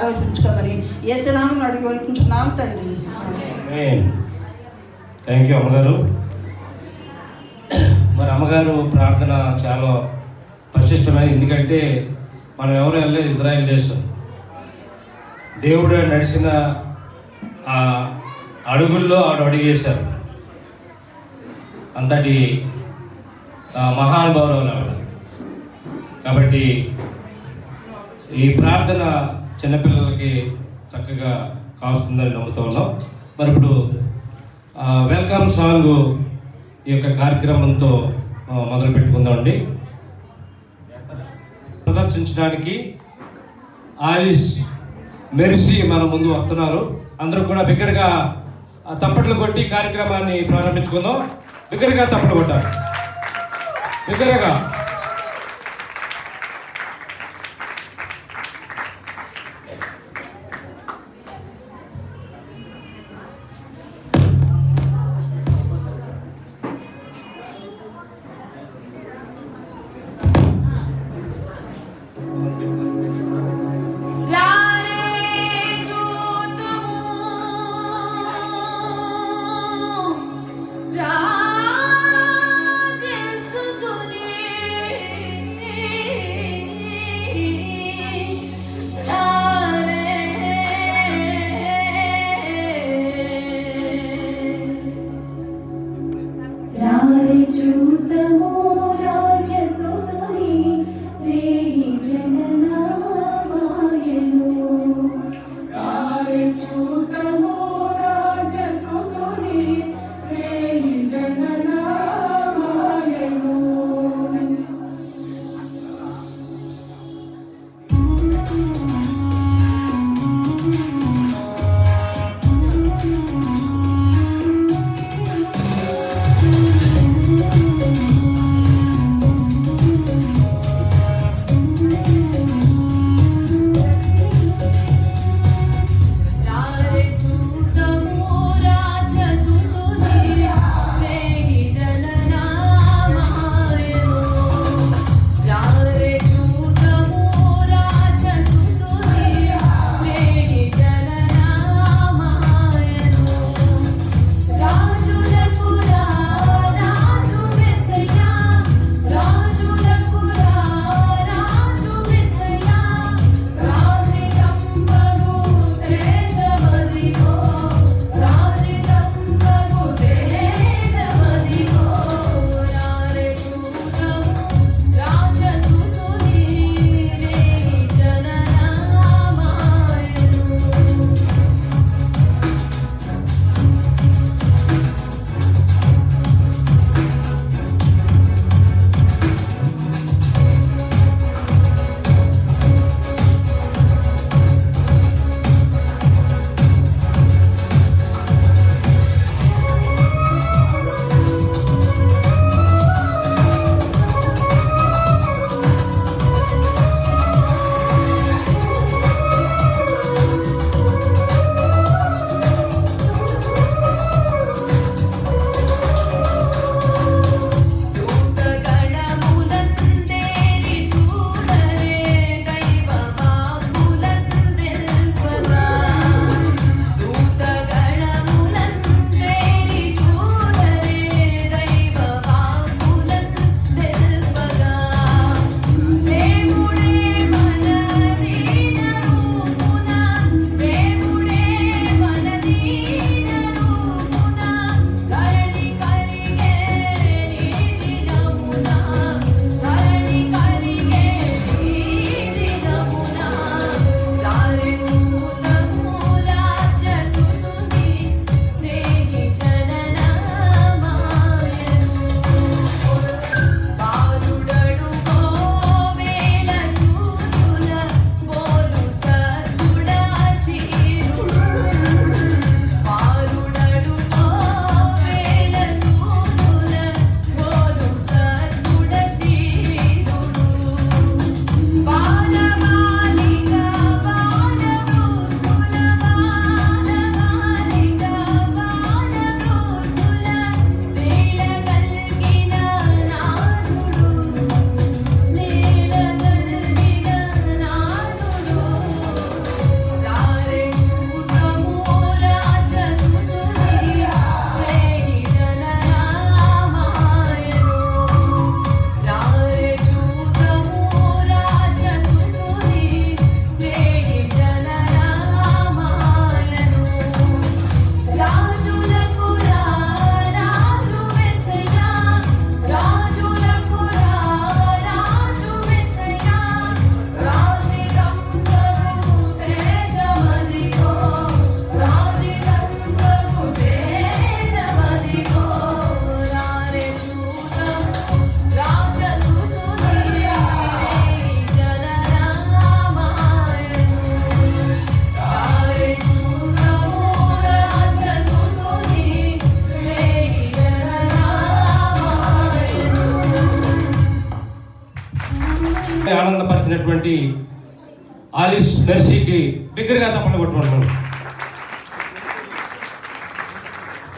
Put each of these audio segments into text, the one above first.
ఆలోచించుకోమని యేసునామమున అడిగి వేడుకుంటున్నాం తండ్రి. థ్యాంక్ యూ అమ్మగారు. మరి అమ్మగారు ప్రార్థన చాలా పరిశిష్టమైనది. ఎందుకంటే మనం ఎవరు వెళ్ళలేదు ఇజ్రాయెల్ దేశం. దేవుడు నడిచిన ఆ అడుగుల్లో ఆవిడ అడిగేశారు. అంతటి మహానుభావులు ఆవిడ. కాబట్టి ఈ ప్రార్థన చిన్నపిల్లలకి చక్కగా కావస్తుందని నమ్ముతూ ఉన్నాం. మరి ఇప్పుడు వెల్కమ్ సాంగ్ ఈ యొక్క కార్యక్రమంతో మొదలు పెట్టుకుందామండి. ప్రదర్శించడానికి ఆలిస్ మెర్సీ మన ముందు వస్తున్నారు. అందరూ కూడా బిగ్గరగా తప్పట్లు కొట్టి కార్యక్రమాన్ని ప్రారంభించుకుందాం. బిగ్గరగా తప్పట్లు కొట్టారు, బిగ్గరగా. చేసినటువంటి ఆలిస్ మెర్సీకి బిగ్గరగా తప్పని కొట్టుకుంటున్నాం.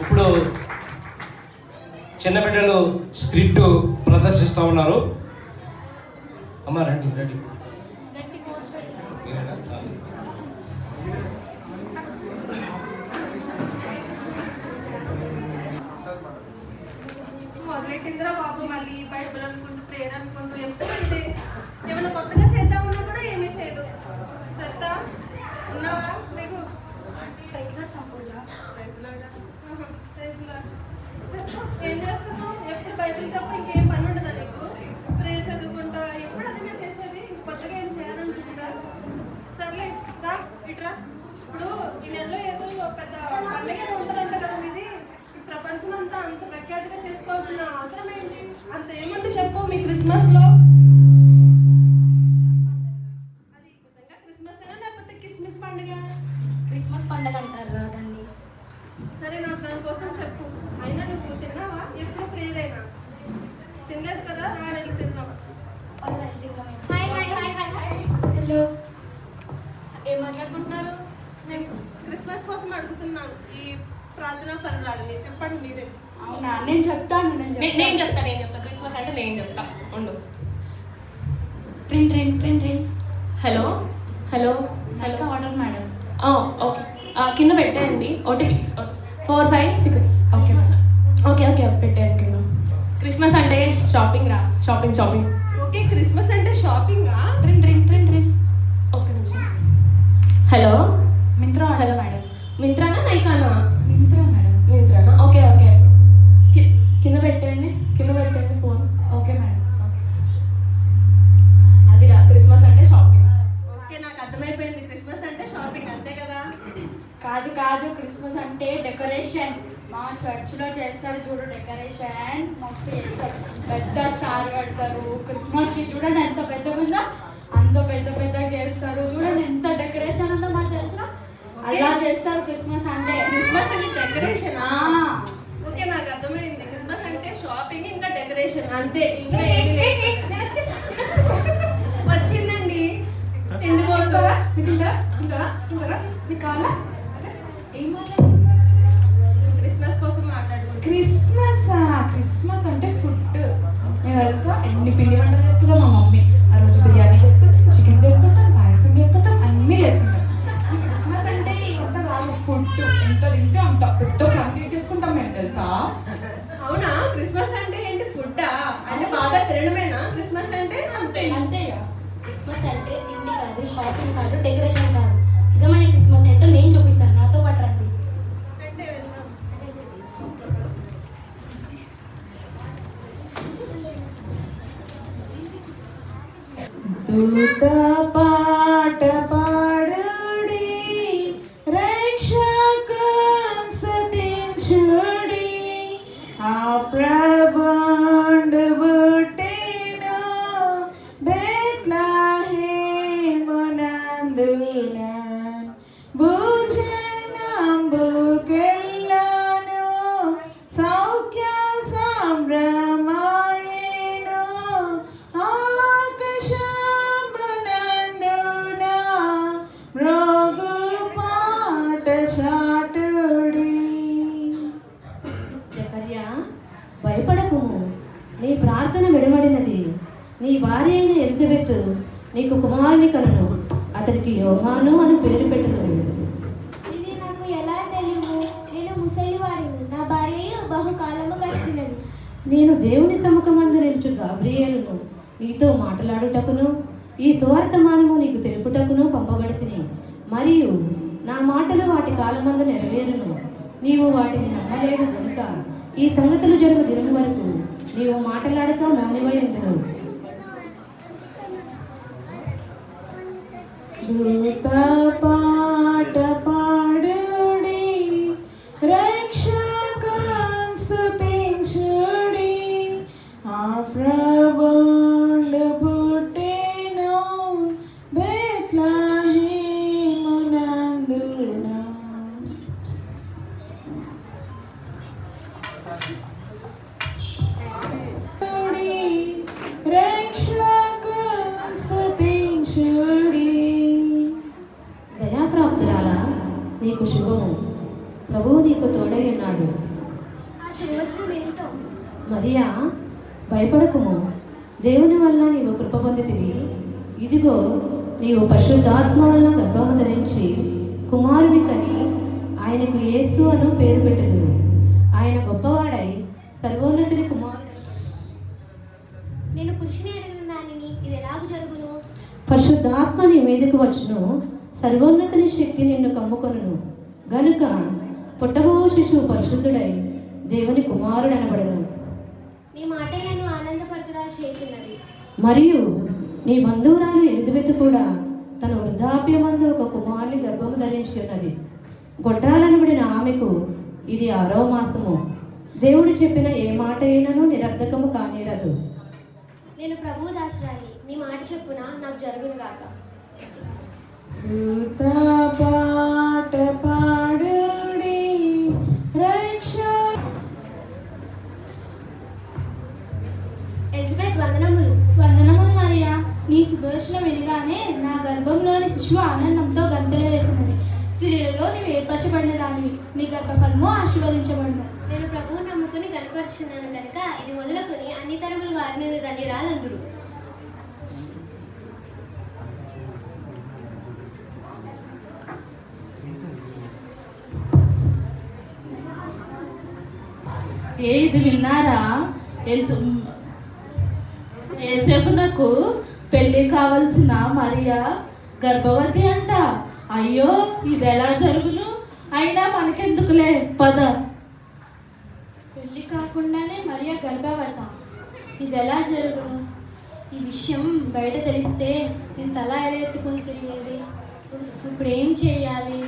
ఇప్పుడు చిన్న బిడ్డలు స్క్రిప్ట్ ప్రదర్శిస్తూ ఉన్నారు. అమ్మ రండి రండి. మొదలెట్టిందిరా బాబు, మళ్ళీ బైబిల్ అనుకుంటూ ప్రేయర్ అనుకుంటూ ఎప్పుడు ఇదే. ఏమైనా కొత్తగా చేద్దామన్నా కూడా ఏమీ చేయదు. సత్తా ఉన్నావా? నీకు ఏం చేస్తున్నావు? ఎప్పుడు బైబిల్ తప్ప ఇంకేం పని ఉండదా నీకు? ప్రేయర్ చదువుకుంటా ఎప్పుడు అదే చేసేది? కొత్తగా ఏం చేయాలనిపించదా? సర్లే రా ఇట్రా. ఇప్పుడు ఈ నెలలో ఏదో పెద్ద పండుగ ఏదో ఉంటుందంట కదా మీది. ప్రపంచం అంతా అంత ప్రఖ్యాతిగా చేసుకోవాల్సిన అవసరం ఏంటి? అంత ఏముంది చెప్పు మీ క్రిస్మస్ లో? అది నిజంగా క్రిస్మస్ అయినా లేకపోతే క్రిస్మస్ పండుగ? క్రిస్మస్ పండుగ అంటారు దాన్ని. సరే నాకు దానికోసం చెప్పు. అయినా నువ్వు తిన్నావా? ఎప్పుడు ప్రేయర్ అయినా తినలేదు కదా? రా వెళ్ళి తిన్నావా? హలో, ఏం మాట్లాడుకుంటున్నారు? క్రిస్మస్ కోసం అడుగుతున్నాను ఈ ప్రార్థనా పరురాలని. చెప్పండి మీరే. అవునా, నేను చెప్తాను. నేను చెప్తా క్రిస్మస్ అంటే నేను చెప్తా. ఉండు. Print print print print. Hello hello hello order madam. Okay, కింద పెట్టేయండి. ఓటీపీ 456. Okay madam. ఓకే పెట్టేయండి కింద. క్రిస్మస్ అంటే షాపింగ్ రా. షాపింగ్. ఓకే, క్రిస్మస్ అంటే షాపింగా? Print print print print. ఒక్క నిమిషం. Hello, Myntra hello order madam. మింత్రానా నైకానా? మింత్రా మేడం. మింత్రానా? ఓకే కింద పెట్టండి ఫోన్. Okay madam. అది రా, క్రిస్మస్ అంటే షాపింగ్. ఓకే, నాకు అర్థమైపోయింది. క్రిస్మస్ అంటే షాపింగ్ అంతే కదా? కాదు, క్రిస్మస్ అంటే డెకరేషన్. మా చర్చ్లో చేస్తారు చూడు డెకరేషన్, మస్తు చేస్తారు. పెద్ద స్టార్ పెడతారు. క్రిస్మస్ ట్రీ చూడండి ఎంత పెద్దగా ఉందో, అంత పెద్దగా చేస్తారు. చూడండి ఎంత డెకరేషన్ ఉందో మా చర్చ్లో. అలా చేస్తారు క్రిస్మస్ అంటే. క్రిస్మస్ అంటే డెకరేషనా? ఓకే, నాకు అర్థమైంది. క్రిస్మస్ అంటే షాపింగ్ ఇంకా డెకరేషన్ అంతే. ఇంకా ఏమీ లేదు. వచ్చిందండి. ఎండిపోతుందా? తింటారా మీ కాళ్ళ ఏం మాట్లాడుతున్నారు? క్రిస్మస్ కోసం మాట్లాడుకుంటున్నాను. క్రిస్మస్ అంటే ఫుడ్. నేను తెలుసా ఎన్ని పిండి వంటలు చేస్తుందో మా మమ్మీ. ఆ రోజు బిర్యానీ చేసుకుంటాం, చికెన్ చేసుకుంటాం, పాయసం చేసుకుంటాం, అన్నీ చేసుకుంటాం. క్రిస్మస్ అంటే ఇంత కాదు, ఫుడ్. ఎంత తింటే అంత పెద్ద కంప్లీట్ చేసుకుంటాం మేము తెలుసా. అవునా? క్రిస్మస్ అంటే ఏంటి? ఫుడ్డా? అంటే బాగా తినడమేనా క్రిస్మస్ అంటే? అంతేగా. క్రిస్మస్ అంటే తిండి కాదు, షాపింగ్ కాదు, డెకరేషన్ కాదు. నిజమైన క్రిస్మస్ ఏంటో నేను చూపిస్తాను, నాతో పాటు రండి. అంటే వెళ్దాం. దూత పాట పాడుడి, రక్షకుని స్తుతించుడి. ఆ ప్రభుండు పుట్టెను బెత్లెహేమునందున. భూజనంబుకెల్లను సౌఖ్య సంభ్రమాయెను. ఆకాశంబునందున మ్రోగు పాట చాటుడి. జకర్యా, భయపడకుము, నీ ప్రార్థన విడమడినది. నీ భార్య అయిన ఎలిజబెత్ నీకు కుమారుని కనును, అతనికి యోహాను అని పేరు పెట్టుదురు. ఇది నాకు ఎలా తెలియదు? నేను ముసలివాడిని, నా భార్య బహుకాలము గడిచినది. నేను దేవుని సముఖమందు నిలుచు గాబ్రియేలును నీతో మాట్లాడుటకును ఈ సువార్తమానము నీకు తెలుపుటకును పంపబడితిని. మరియు నా మాటలు వాటి కాలమందు నెరవేరును. నీవు వాటిని నమ్మలేదు కనుక ఈ సంగతులు జరుగు దినం వరకు నీవు మాట్లాడక మౌనివై ఉండును. దూత పాట పాడుడి, రక్షకుని స్తుతించుడి. ఆ ప్రభుండు పుట్టెను బెత్లెహేమునందున. రక్షకుని స్తుతించుడి. నీకు శుభము. ప్రభువు నీకు తోడై ఉన్నాడు. ఆ శుభవచనం ఏమిటో? మరియా, భయపడకుము. దేవుని వల్ల నీవు కృప పొందితివి. ఇదిగో, నీవు పరిశుద్ధాత్మ వలన గర్భము ధరించి కుమారుని కని ఆయనకు యేసు అను పేరు పెట్టుదువు. ఆయన గొప్పవాడై సర్వోన్నతుని కుమారుడు. నేను పురుషుని ఎరిగిన దానిని ఇది ఎలాగూ జరుగును? పరిశుద్ధాత్మ నీ మీదకు వచ్చును, సర్వోన్నతుని శక్తి నిన్ను కమ్ముకొనును గనుక పుట్టబో శిశువు పరిశుద్ధుడై దేవుని కుమారుడు అనబడను. నీ మాటలను ఆనందపడుతురాలు చేయుచున్నది. మరియు నీ బంధువురాలు ఎలిజబెత్ కూడా తన వృద్ధాప్యమందు ఒక కుమారుని గర్భము ధరించి ఉన్నది. గొడ్రాలనబడిన ఆమెకు ఇది 6వ మాసము. దేవుడు చెప్పిన ఏ మాట అయినను నిరర్ధకము కానేరదు. నేను ప్రభువు దాసురాలి, నీ మాట చెప్పున నాకు జరుగును గాక. ఎలిజబెత్, వందనములు. వందనములు మరియా. నీ శుభవచనం వినగానే నా గర్భంలోని శిశువు ఆనందంతో గంతులు వేసినది. స్త్రీలలో నీవు ఏర్పరచబడిన దానివి, నీ గర్భఫలము ఆశీర్వదించబడిన. నేను ప్రభువు నమ్ముకుని కనపరుచున్నాను కనుక ఇది మొదలుకొని అన్ని తరముల వారిని ధన్యురాలందురు. ఇది విన్నారా? ఏసేపునకు పెళ్ళి కావలసిన మరియా గర్భవతి అంట. అయ్యో, ఇది ఎలా జరుగును? అయినా మనకెందుకులే, పద. పెళ్లి కాకుండానే మరియా గర్భవత, ఇది ఎలా జరుగును? ఈ విషయం బయట తెలిస్తే నేను తల ఎలా ఎత్తుకుని తిరిగేది. ఇప్పుడు ఏం చేయాలి?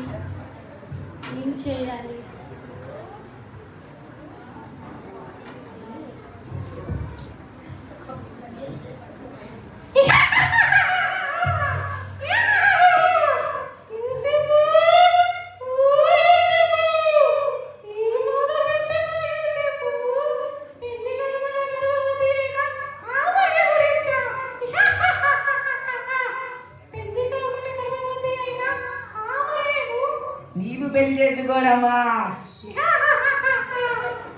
నీవు పెళ్లి చేసుకోవడమా?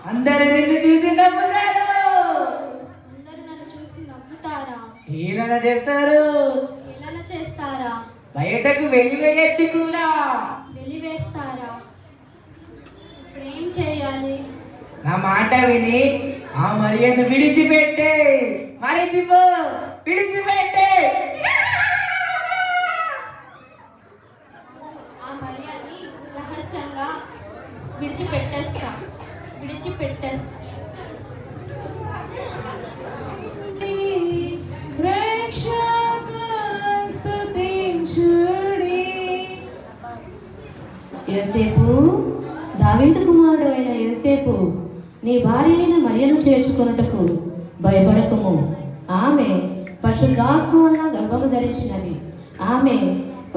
అందరూ నిన్ను చూసి నవ్వుతారు. అందరూ నన్ను చూసి నవ్వుతారా? ఏలన చేస్తారు. ఏలన చేస్తారా? బయటకు వెలివేయచ్చు కూడా. వెలివేస్తారా? ఇప్పుడు ఏం చేయాలి? నా మాట విని ఆ మరియను విడిచిపెట్టే. మరిచిపో, విడిచిపెట్టే. ఆ మరియని రహస్యంగా విడిచిపెట్టేస్తా. యోసేపు, దావీదు కుమారుడు అయిన యోసేపు, నీ భార్య అయిన మరియను చేర్చుకొనుటకు భయపడకుము. ఆమె పరిశుద్ధాత్మ వలన గర్భము ధరించినది. ఆమె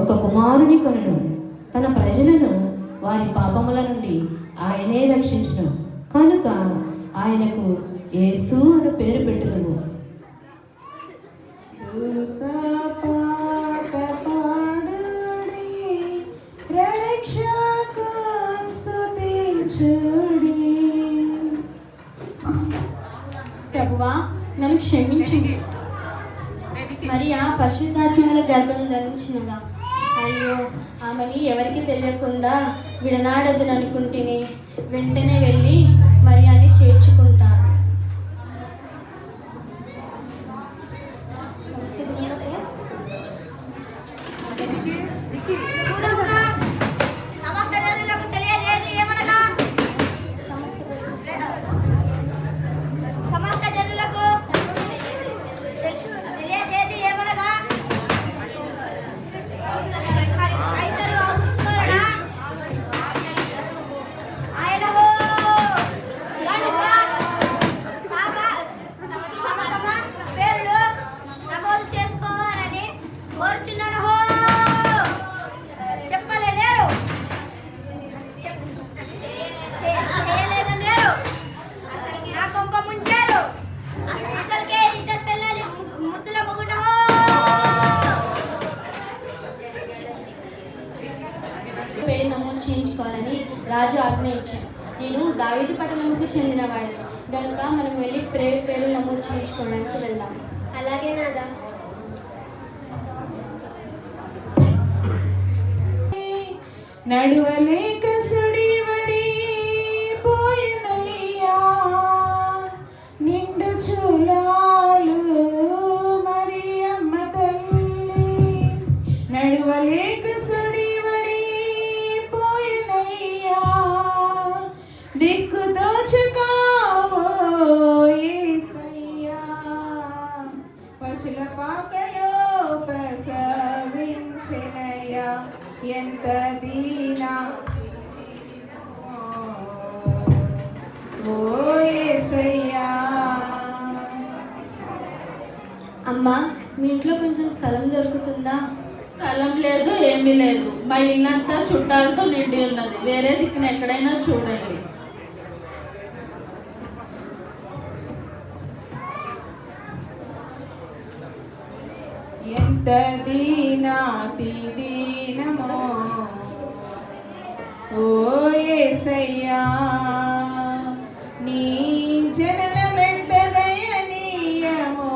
ఒక కుమారుని కొనును. తన ప్రజలను వారి పాపముల నుండి ఆయనే రక్షించును కనుక ఆయనకు యేసు అని పేరు పెట్టుదుము. ప్రభువా, నన్ను క్షమించు. మరియా పరిశుద్ధాత్మల గర్భం ధరించినదా? అయ్యో, ఆమెని ఎవరికి తెలియకుండా విడనాడదును అనుకుంటేనే. వెంటనే వెళ్ళి మరియాని చేర్చుకుంటాను. పేరు నమోదు చేయించుకోవాలని రాజు ఆజ్ఞ ఇచ్చాడు. నేను దావీదు పట్టణంకు చెందినవాడిని కనుక మనం వెళ్ళి పేరు నమోదు చేయించుకోవడానికి వెళ్దాం. అలాగే నాదా. నడువలేక సుడివడి పోయినయ్యా నిండు చూలాలు మరి అమ్మ తల్లి. నడువలేక సుడివడి పోయినయ్యా దిక్కు దోచకావో యేసయ్యా. పశుల పాకలో ప్రసవించెనయ్యా ఎంత దీనా ఓ యేసయ్యా. అమ్మా, మీ ఇంట్లో కొంచెం స్థలం దొరుకుతుందా? స్థలం లేదు, ఏమీ లేదు. మా ఇల్లంతా చుట్టాలతో నిండి ఉన్నది. వేరే దిక్కున ఎక్కడైనా చూడండి. ఎంత దీనాతి దీనమో ఓ యేసయ్యా. నీ జననమెంత దయనీయమో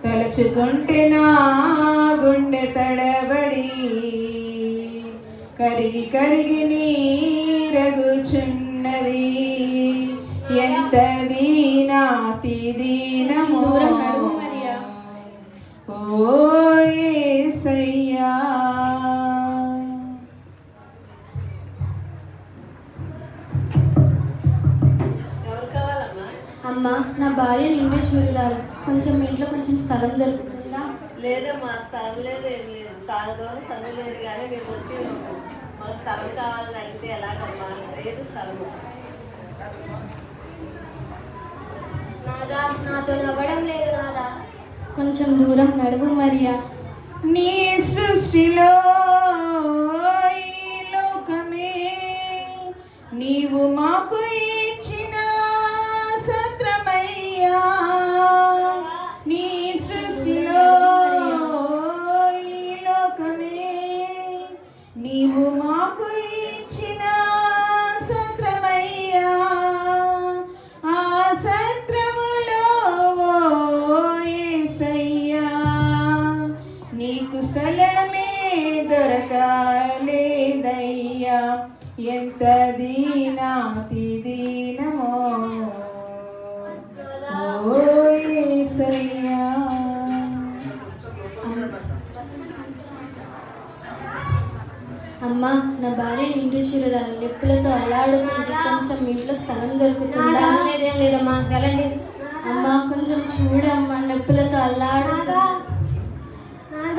తలుచుకుంటే నా గుండె తడబడి కరిగి కరిగి నీరగుచున్నది. ఎంత దీనాతి దీనమో ఓ యేసయ్యా. ఎవరు కావాలమ్మా? అమ్మ, నా భార్య నిండే చూడాలి. కొంచెం ఇంట్లో కొంచెం స్థలం దొరుకుతుందా? లేదమ్మా, స్థలం లేదు, ఏం లేదు. తాళదోని సందు లేదు, కానీ మేము వచ్చి మాకు స్థలం కావాలని అడిగితే ఎలాగమ్మా? లేదు స్థలము. నాదా, నాతో నవ్వడం లేదు నాదా. కొంచెం దూరం నడువు మరియా. నీ సృష్టిలో ఈ లోకమే నీవు మాకు ఇచ్చిన సత్రమయ్యా. నీ సృష్టిలో ఈ లోకమే నీవు మాకు ఇచ్చిన సత్రమయ్యా. ఆ సత్రములో యేసయ్యా నీకు స్థలమే దొరకలేదయ్యా. ఎంత దీనాతి దీనమో ఓ యేసయ్యా. అమ్మ, నా భార్య నిండు చూడాలి. నిప్పులతో అల్లాడుతుంది. కొంచెం ఇంట్లో స్థలం దొరుకుతుందా? లేదేం లేదమ్మా, వెళ్ళండి. అమ్మ, కొంచెం చూడమ్మా, నొప్పులతో అల్లాడుతుందా?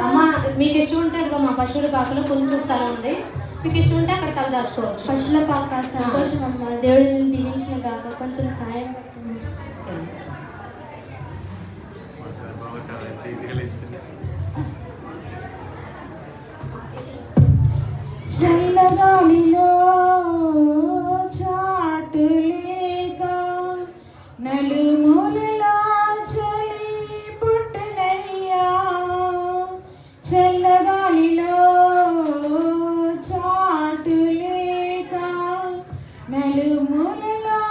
అమ్మ, మీకు ఇష్టం ఉంటే ఇదిగో మా పశువుల పాకలో కొంచెం స్థలం ఉంది. మీకు ఇష్టం ఉంటే అక్కడ కల దాచుకోవచ్చు. పశువుల పాక సంతోషం అమ్మ. దేవుడు నేను దీవించిన కాక కొంచెం సాయం పెట్టండి. చల్లగాలిలో చాటులేక నలుమూలలా చలి పుట్టనయ్యా. చల్లగాలిలో చాటులేక నలుమూలలా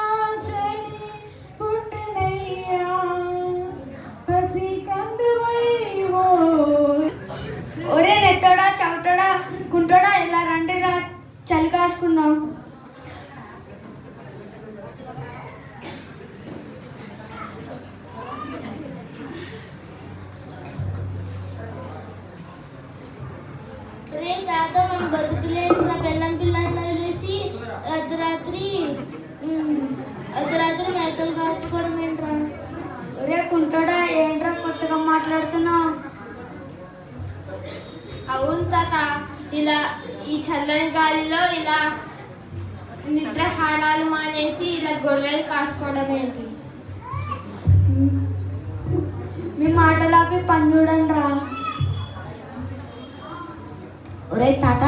చలి పుట్టనయ్యా. పసి కందువై ఓ ఒరే నెత్తోడా, చౌటోడా, కుంటోడా, ఇలా రండి రా, చలి కాసుకుందాం. రే తాత, మనం బతుకులేంటి నా పెళ్ళం పిల్లల్ని వదిలేసి అర్ధరాత్రి మేకలు కాచుకోవడం ఏంట్రా? ఒరే కుంటోడా, ఏంట్రా కొత్తగా మాట్లాడుతున్నావు? అవును తాత, ఇలా ఈ చల్లని గాలిలో ఇలా నిద్రాహారాలు మానేసి ఇలా గొర్రెలు కాసుకోవడం ఏంటి? మీ మాటలాపి పని చూడండి రా. ఒరే తాత,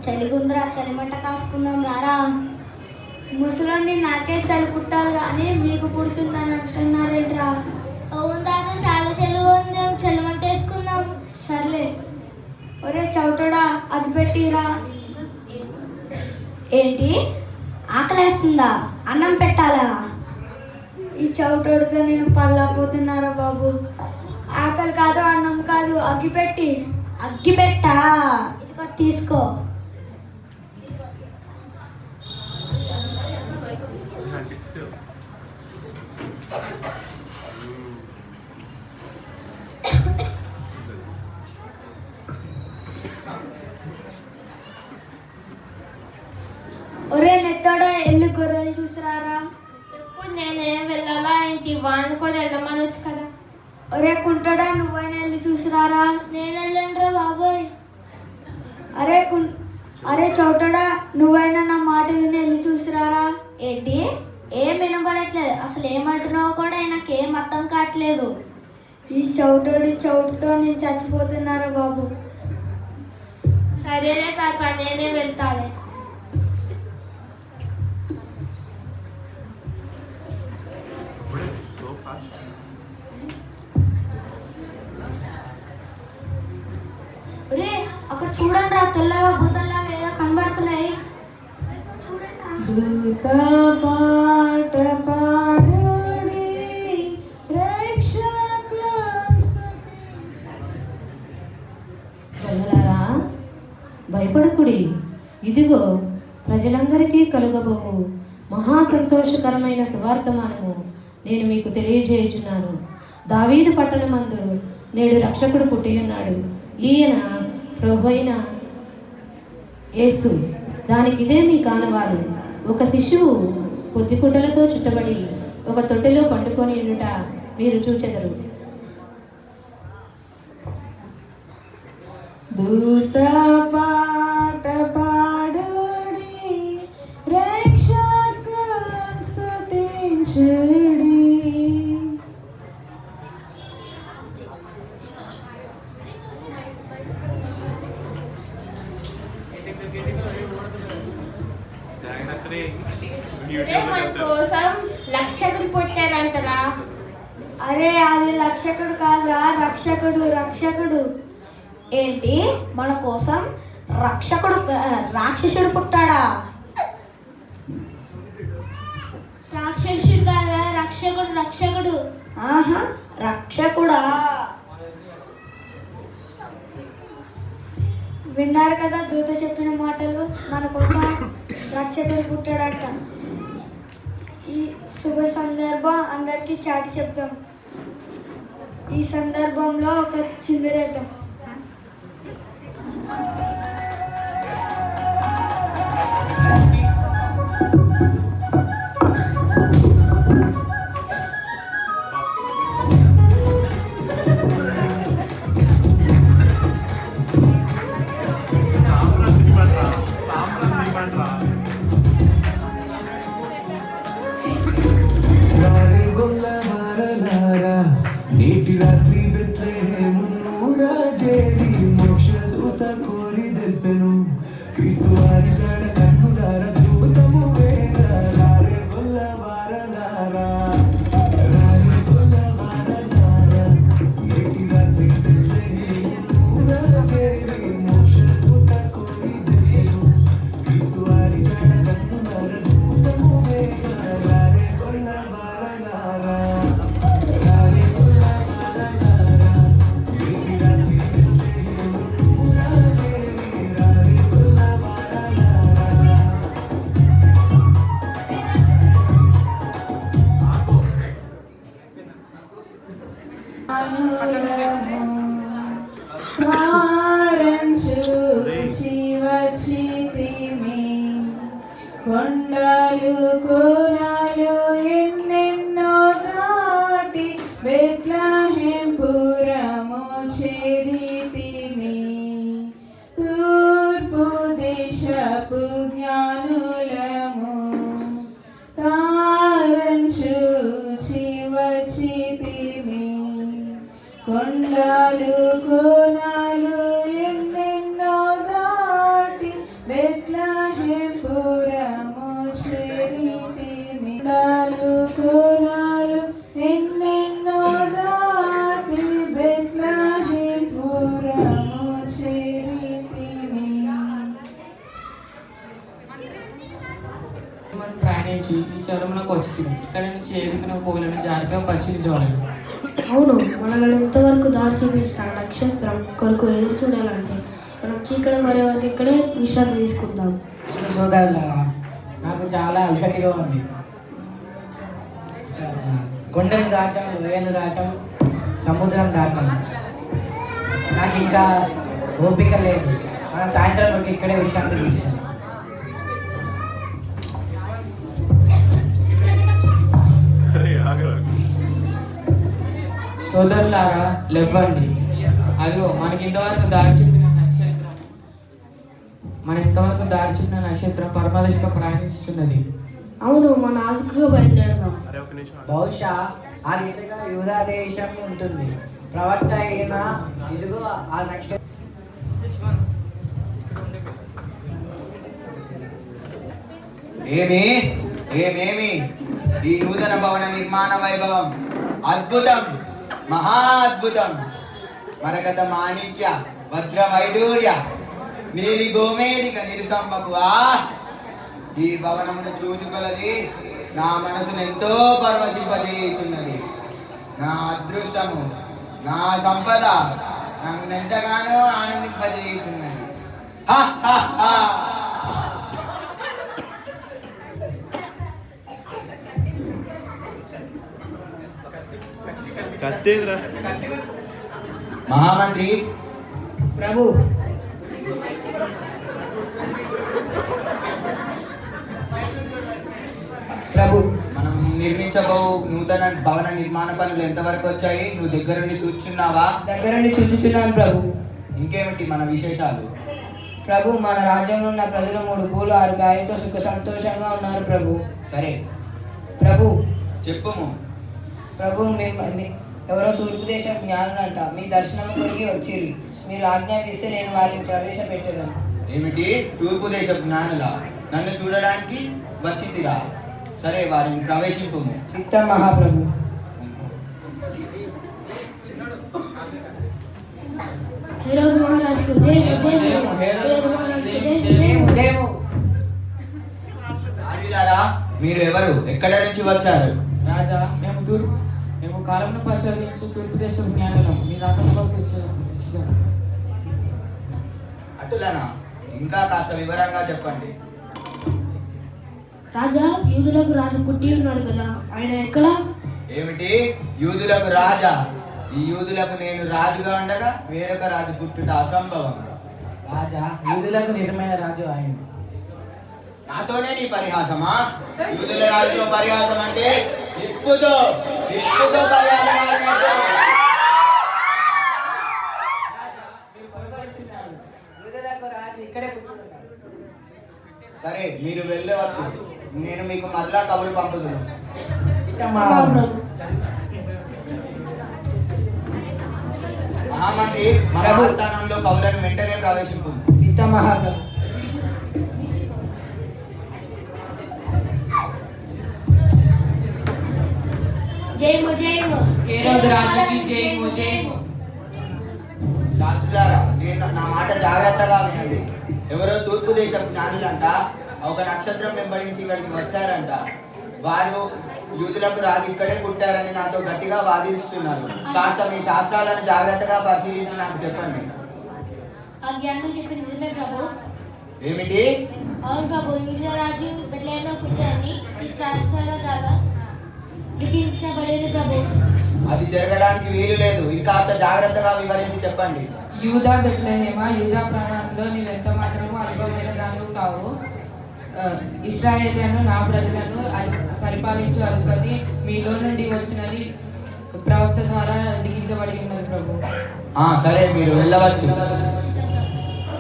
చలిగుందిరా, చలిమంట కాసుకుందాం రారా. ముసలోండి నాకే చలి పుట్టాలి కానీ మీకు పుడుతుందని అంటున్నారేంట్రా? అవును తాత, చాలా చలిగా ఉంది, చలిమంట వేసుకుందాం. సర్లే. ఒరే చౌటోడా అది పెట్టిరా. ఏంటి ఆకలేస్తుందా? అన్నం పెట్టాలా? ఈ చౌటోడితో నేను పళ్ళపోతున్నారా బాబు. ఆకలి కాదు, అన్నం కాదు, అగ్గిపెట్టి. అగ్గిపెట్టా? ఇదిగో తీసుకో. ఒరే నెత్తోడా ఎల్లు గొర్రెలు చూసిరారా. ఎప్పుడు నేనేం వెళ్ళాలా ఏంటి? వాళ్ళని కూడా వెళ్ళమనొచ్చు కదా. ఒరే కుంటోడా నువ్వైనా వెళ్ళి చూసిరారా. నేను వెళ్ళండ్రా బాబోయ్. అరే చౌటోడా నువ్వైనా నా మాట విని వెళ్ళి చూసిరారా. ఏంటి? ఏం వినపడట్లేదు. అసలు ఏమంటున్నావు కూడా నాకేం అర్థం కావట్లేదు. ఈ చౌటోడి చౌటుతో నేను చచ్చిపోతున్నారా బాబు. సరేలే తాత, నేనే వెళ్తాలే. ఒరే అక్కడ చూడండి రా, తెల్లగా భూతంలాగా ఏదో కనబడుతున్నాయి. దూత పాట పాడుడి, రక్షక ప్రజలారా భయపడకుడి. ఇదిగో ప్రజలందరికీ కలుగబోవు మహా సంతోషకరమైన సువార్తమానము నేను మీకు తెలియజేయుచున్నాను. దావీదు పట్టణమందు నేడు రక్షకుడు పుట్టి ఉన్నాడు. ఈయన ప్రభువైన యేసు. దానికిదే మీ కానవాలు. ఒక శిశువు పొత్తిగుడ్డలతో చుట్టబడి ఒక తొట్టెలో పండుకొని ఉండుట మీరు చూచెదరు. దూత పాట పాడుడి, రక్షక స్తుతించుడి. మన కోసం రక్షకుడు పుట్టారంటరా. అరే అది రక్షకుడు కాదురా, రక్షకుడు రక్షకుడు. ఏంటి? మన కోసం రాక్షసుడు పుట్టాడా? రాక్షసుడు కాదా, రక్షకుడు రక్షకుడు. ఆహా, రక్షకుడా? విన్నారు కదా దూత చెప్పిన మాటలు. మన కోసం రక్షకుడు పుట్టాడట. ఈ శుభ సందర్భం అందరికీ చాటి చెప్తాం. ఈ సందర్భంలో ఒక చిందురేద్దాం. నేటి రాత్రి బెత్లెహేము రాజ ప్రయాణించి ఈ చదువులకు వచ్చింది. ఇక్కడి నుంచి ఏ దిక్కున పోవాలని జాగ్రత్తగా పరిశీలించవాలి. అవును, మనల్ని ఎంతవరకు దారి చూపిస్తున్న నక్షత్రం కొరకు ఎదురు చూడాలంటే మనం చీకటి మరే వరకు ఇక్కడే విశ్రాంతి తీసుకుందాం. సోదరులారా, నాకు చాలా అలసటిగా ఉంది. కొండలు దాటం, లోయలు దాటం, సముద్రం దాటం నాకు ఇంకా ఓపిక లేదు. మన సాయంత్రం వరకు ఇక్కడే విశ్రాంతి తీసుకుందాం. సోదరులారా లేవ్వండి. అదిగో మనకి ఇంతవరకు దారి చూపిన నక్షత్రం పరమదిశగా ప్రయాణించుతున్నది. అవును, మన ఆర్థికంగా బయలుదేరదాం. బహుశా ఆ దిశగా యూదా దేశం ఉంటుంది. ప్రవక్త అయిన ఇదిగో ఆ నక్షత్రం. ఏమేమి ఈ నూతన భవన నిర్మాణ వైభవం అద్భుతం, మహా అద్భుతం. మరకత మాణిక్య వజ్ర వైడూర్య నీలి గోమేదిక నిరుసమ్మకు ఈ భవనమును చూచుకొలది నా మనసును ఎంతో పరవశింపజేయుచున్నది. నా అదృష్టము, నా సంపద నన్ను ఎంతగానో ఆనందింపజేయుచున్నది. మహామంత్రి ప్రభు, మనం నిర్మించబో నూతన భవన నిర్మాణ పనులు ఎంతవరకు వచ్చాయి? నువ్వు దగ్గరుండి చూచున్నావా? దగ్గరుండి చూచుచున్నాను ప్రభు. ఇంకేమిటి మన విశేషాలు? ప్రభు, మన రాజ్యంలో ఉన్న ప్రజలు 3 పూలు 6 కాయలతో సుఖ సంతోషంగా ఉన్నారు ప్రభు. సరే ప్రభు, చెప్పుము. ప్రభు, ఎవరో తూర్పు దేశ జ్ఞానులంట మీ దర్శనం కొరికి వచ్చిరి. మీరు ఆజ్ఞాపిస్తే నేను వారిని ప్రవేశపెట్టేదాను. ఏమిటి? తూర్పు దేశ జ్ఞానుల నన్ను చూడడానికి వచ్చితిరా? సరే, వారిని ప్రవేశింపుము. చిత్తం మహాప్రభు. హేరోదు మహారాజుకు జై జై హేరోదు మహారాజుకు జై జై. మీరు ఎవరు? ఎక్కడ నుంచి వచ్చారు? రాజా, మేము కాలంలో పరిశోధించి తూర్పు దేశ జ్ఞానులం. మీ రాకలకు వచ్చాము. అటులనా? ఇంకా కాస్త వివరంగా చెప్పండి. రాజా, యూదులకు రాజు పుట్టి ఉన్నాడు కదా, ఆయన ఎక్కడ? ఏమిటి? యూదులకు రాజా? ఈ యూదులకు నేను రాజుగా ఉండగా వేరొక రాజు పుట్టుట అసంభవం. రాజా, యూదులకు నిజమైన రాజు ఆయన. నాతోనే నీ పరిహాసమా? యూదుల రాజుతో పరిహాసం అంటే నిప్పుతో పరిహాసం ఆడినట్టు. సరే, మీరు వెళ్ళవచ్చు. నేను మీకు మరలా కబురు పంపుతున్నాను. మహామంత్రి, మన స్థానంలో కవులను వెంటనే ప్రవేశింపు. జయము జయము హేరోదు రాజుకి జయము జయము. శాస్త్రులారా, నా మాట జాగ్రత్తగా వినండి. ఎవరో తూర్పు దేశం జ్ఞానులంట ఒక నక్షత్రం వెంబడించి ఇక్కడికి వచ్చారంట. వారు యూదులకు రాజు ఇక్కడే పుట్టారని నాతో గట్టిగా వాదిస్తున్నారు. కాస్త మీ శాస్త్రాలను జాగ్రత్తగా పరిశీలించి నాకు చెప్పండి. ఆ జ్ఞానులు చెప్పి నిజమే ప్రభు. ఏమిటి? అవును ప్రభు, యూదుల రాజు బెత్లెహేంలో పుట్టారని ఈ శాస్త్రాల ద్వారా లిఖించబడేది ప్రభు. అది జరగడానికి వీలు లేదు. ఇంకాస్త జాగ్రత్తగా వివరించి చెప్పండి. యూదా బెత్లెహేమ, యూదా ప్రాంతంలో నీవెంత మాత్రము అల్పమైన దానివి కావు. ఇశ్రాయేలును నా ప్రజలను పరిపాలించు అధిపతి మీలో నుండి వచ్చినది ప్రవక్త ద్వారా లిఖించబడి ఉన్నది ప్రభు. సరే, మీరు వెళ్ళవచ్చు.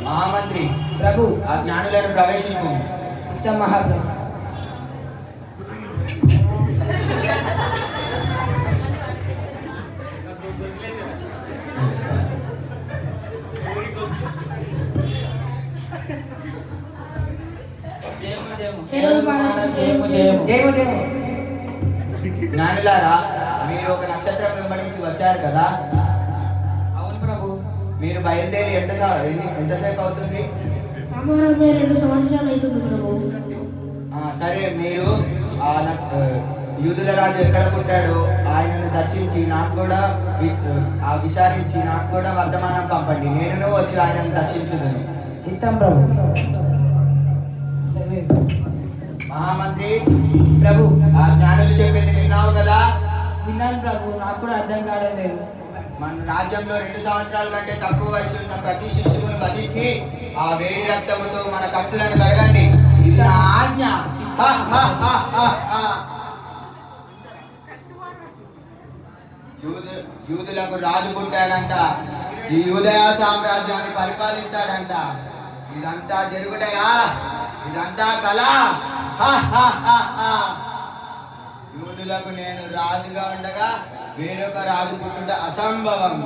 మహామంత్రి ప్రభు, ఆ జ్ఞానులను ప్రవేశింపు. చిత్తం మహాప్రభు. జ్ఞానులారా, మీరు ఒక నక్షత్రం వెంబడించి వచ్చారు కదా? అవును ప్రభు. మీరు బయలుదేరి ఎంతసేపు అవుతుంది? 2 సంవత్సరాలు అవుతుంది ప్రభు. సరే, మీరు యూదుల రాజు ఎక్కడ పుట్టాడో ఆయనను దర్శించి నాకు కూడా విచారించి నాకు కూడా వర్తమానం పంపండి, నేను వచ్చి ఆయనను దర్శించుదును. చిత్తం ప్రభు. మహామంత్రి ప్రభు, ఆ జ్ఞానులు చెప్పింది విన్నావు కదా? విన్నాను ప్రభు, నాకు కూడా అర్థం కావడం లేదు. మన రాజ్యంలో 2 సంవత్సరాల కంటే తక్కువ వయసు ఉన్న ప్రతి శిష్యుని వధించి ఆ వేడి రక్తముతో మన కత్తులను కడగండి, ఇది నా ఆజ్ఞ. యూదులకు రాజు పుట్టాడంట, ఈ యూదయ సామ్రాజ్యాన్ని పరిపాలిస్తాడంట. ఇదంతా జరుగుటయా? ఇదంతా కళ? యూదులకు నేను రాజుగా ఉండగా వేరొక రాజు పుట్టుట అసంభవం.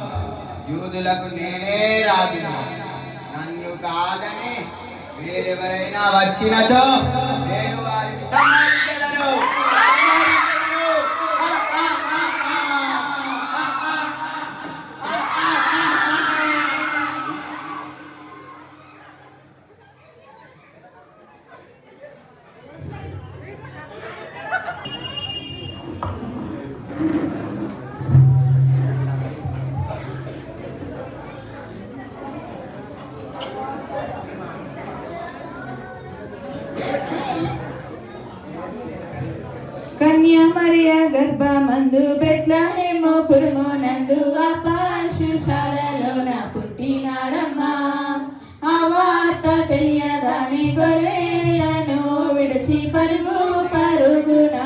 యూదులకు నేనే రాజును. నన్ను కాదని వేరెవరైనా వచ్చినచో నేను వారికి సంహరించెదను. కన్య మరియా గర్భమందు బెత్లెహేము పురమునందు ఆ పశుశాలలోన పుట్టినాడమ్మా. ఆ వార్త తెలియగానే గొర్రెలను విడిచి పరుగు పరుగున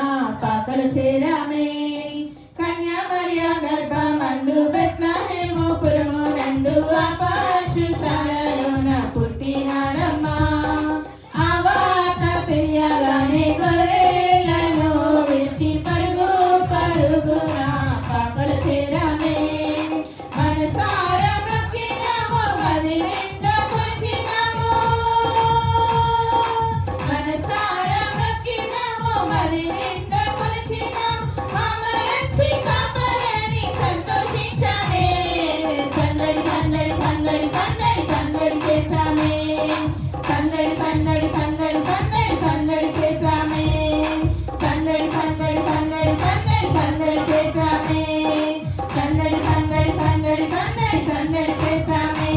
పాకలు చేరామే. కన్య మరియా గర్భమందు బెత్లెహేము పురమునందు ఆ పశుశాలలోన పుట్టినాడమ్మా. ఆ వార్త తెలియగానే గొర్రెలను విడిచి పరుగు పరుగున పాకలు చేరామే. మనసారా మొక్కినాము, మది నిండా కొలిచినాము. మనసారా మొక్కినాము, మది నిండా కొలిచినాము. అమరచి కాపరని సంతోషించామే. సందడి సందడి సందడి సందడి సందడి చేశామే. సందడి సందడి సందడి సందడి సందడి చేశామే. సందడి సందడి సందడి సందడి సందడి చేశామే. సందడి సందడి సందడి సందడి సందడి చేశామే.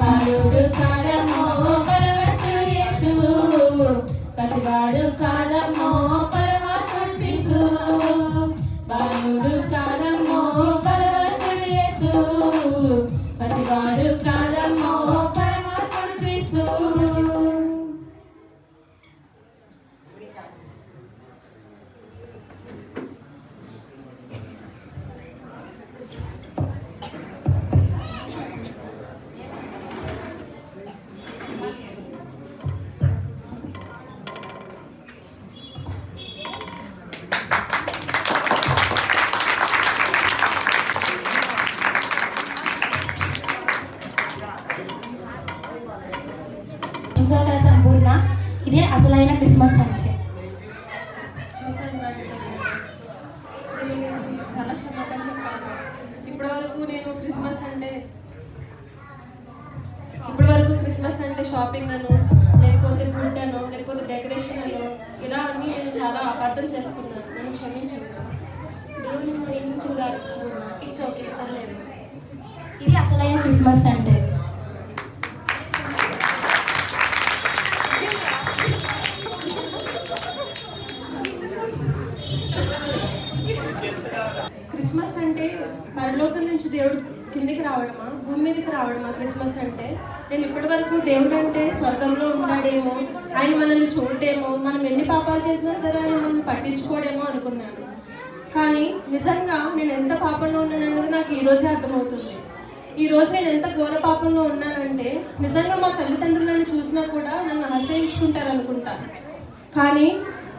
బాలుడు కాదమ్మో బలవంతుడు యేసు, కసివాడు కాదమ్మో పరమాత్ముడు క్రీస్తు. బాలుడు కాదమ్మో బలవంతుడు యేసు, కసివాడు కాదమ్మో పరమాత్ముడు క్రీస్తు. సంపూర్ణ, ఇదే అసలైన క్రిస్మస్ అంటే. చూసాను మేడం, నేను చాలా క్షమాపణ చెప్పాను. ఇప్పటి వరకు క్రిస్మస్ అంటే షాపింగ్ అను, లేకపోతే ఫుడ్ అను, లేకపోతే డెకరేషన్ అను, ఇలా అన్నీ నేను చాలా అపార్థం చేసుకున్నాను. నన్ను క్షమించండి. దేవుని చూడాలి, ఇట్స్ ఓకే, పర్లేదు. ఇది అసలైన క్రిస్మస్ అంటే. క్రిస్మస్ అంటే పరలోకం నుంచి దేవుడు కిందికి రావడమా, భూమి మీదకి రావడమా క్రిస్మస్ అంటే? నేను ఇప్పటి వరకు దేవుడు అంటే స్వర్గంలో ఉంటాడేమో, ఆయన మనల్ని చూడడేమో, మనం ఎన్ని పాపాలు చేసినా సరే ఆయన మనల్ని పట్టించుకోడేమో అనుకున్నాను. కానీ నిజంగా నేను ఎంత పాపంలో ఉన్నానన్నది నాకు ఈరోజే అర్థమవుతుంది. ఈరోజు నేను ఎంత ఘోర పాపంలో ఉన్నానంటే నిజంగా మా తల్లిదండ్రులను చూసినా కూడా నన్ను ఆశ్రయించుకుంటారు అనుకుంటాను. కానీ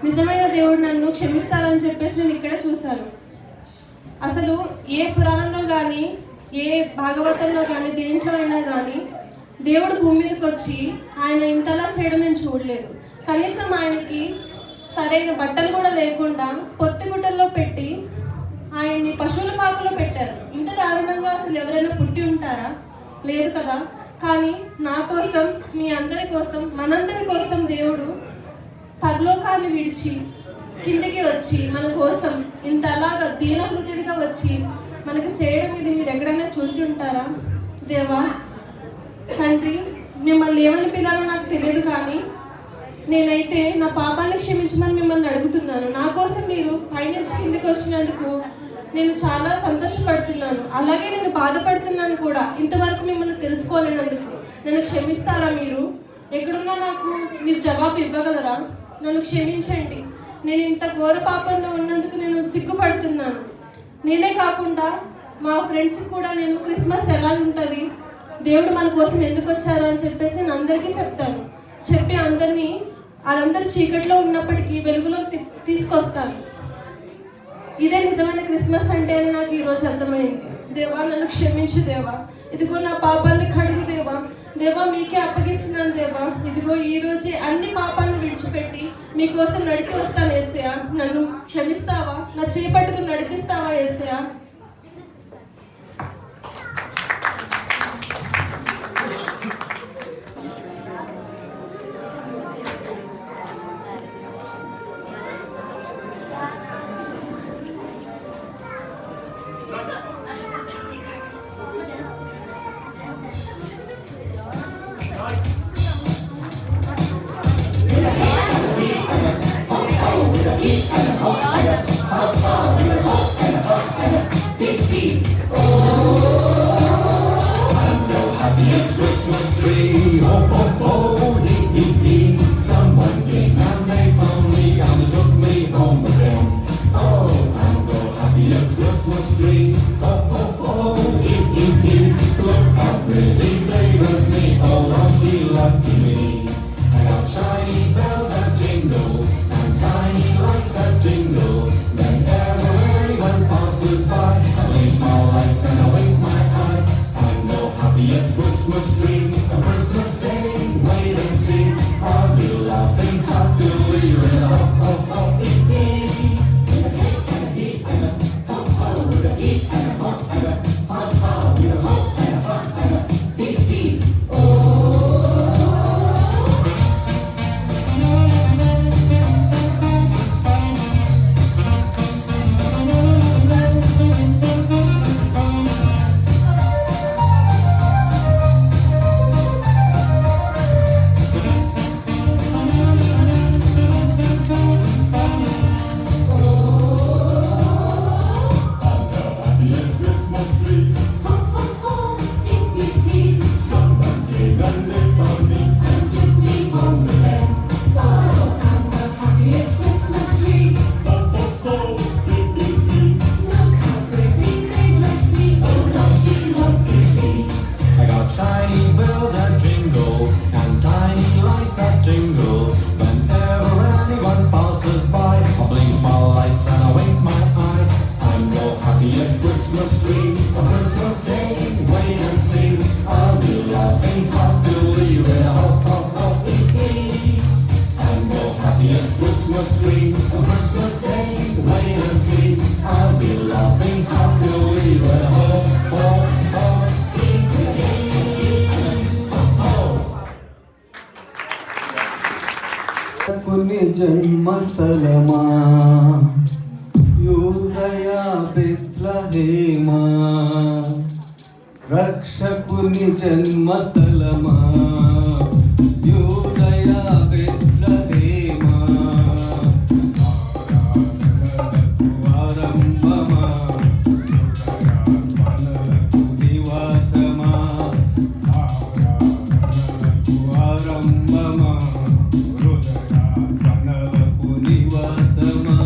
నిజమైన దేవుడు నన్ను క్షమిస్తారని చెప్పేసి నేను ఇక్కడే చూశాను. అసలు ఏ పురాణంలో కానీ, ఏ భాగవతంలో కానీ, దేంట్లో అయినా కానీ దేవుడు భూమి మీదకి వచ్చి ఆయన ఇంతలా చేయడం నేను చూడలేదు. కనీసం ఆయనకి సరైన బట్టలు కూడా లేకుండా పొత్తి గుడ్డల్లో పెట్టి ఆయన్ని పశువుల పాకలో పెట్టారు. ఇంత దారుణంగా అసలు ఎవరైనా పుట్టి ఉంటారా? లేదు కదా. కానీ నా కోసం, మీ అందరి కోసం, మనందరి కోసం దేవుడు పరలోకాన్ని విడిచి కిందకి వచ్చి మన కోసం ఇంత అలాగా దీనహృదయుడిగా వచ్చి మనకు చేయడం ఇది మీరు ఎక్కడైనా చూసి ఉంటారా? దేవా తండ్రి, మిమ్మల్ని ఏమని పిలాలో నాకు తెలియదు, కానీ నేనైతే నా పాపాన్ని క్షమించమని మిమ్మల్ని అడుగుతున్నాను. నా కోసం మీరు పైనుంచి కిందకి వచ్చినందుకు నేను చాలా సంతోషపడుతున్నాను. అలాగే నేను బాధపడుతున్నాను కూడా, ఇంతవరకు మిమ్మల్ని తెలుసుకోలేనందుకు. నన్ను క్షమిస్తారా? మీరు ఎక్కడున్నా నాకు మీరు జవాబు ఇవ్వగలరా? నన్ను క్షమించండి. నేను ఇంత ఘోర పాపంలో ఉన్నందుకు నేను సిగ్గుపడుతున్నాను. నేనే కాకుండా మా ఫ్రెండ్స్కి కూడా నేను క్రిస్మస్ ఎలా ఉంటుంది, దేవుడు మన కోసం ఎందుకు వచ్చారు అని చెప్పేసి నేను అందరికీ చెప్తాను. చెప్పి అందరినీ వాళ్ళందరూ చీకట్లో ఉన్నప్పటికీ వెలుగులోకి తీసుకొస్తాను. ఇదే నిజమైన క్రిస్మస్ అంటే అని నాకు ఈరోజు అర్థమైంది. దేవా నన్ను క్షమించు దేవా. ఇదిగో నా పాపాన్ని కడుగు దేవా. దేవా మీకే అప్పగిస్తున్నాను దేవా. ఇదిగో ఈరోజే అన్ని పాపాలను విడిచిపెట్టి మీకోసం నడిచి వస్తాను యేసయ్యా. నన్ను క్షమిస్తావా? నా చేపట్టుకుని నడిపిస్తావా యేసయ్యా? జన్మస్థలమా యూదయ బెత్లహేమా, రక్షకుని జన్మస్థలమా యూదయ బెత్లహేమా, ఆరంభమా మనలకు నివాసమా, ఆరంభమా నివాసమా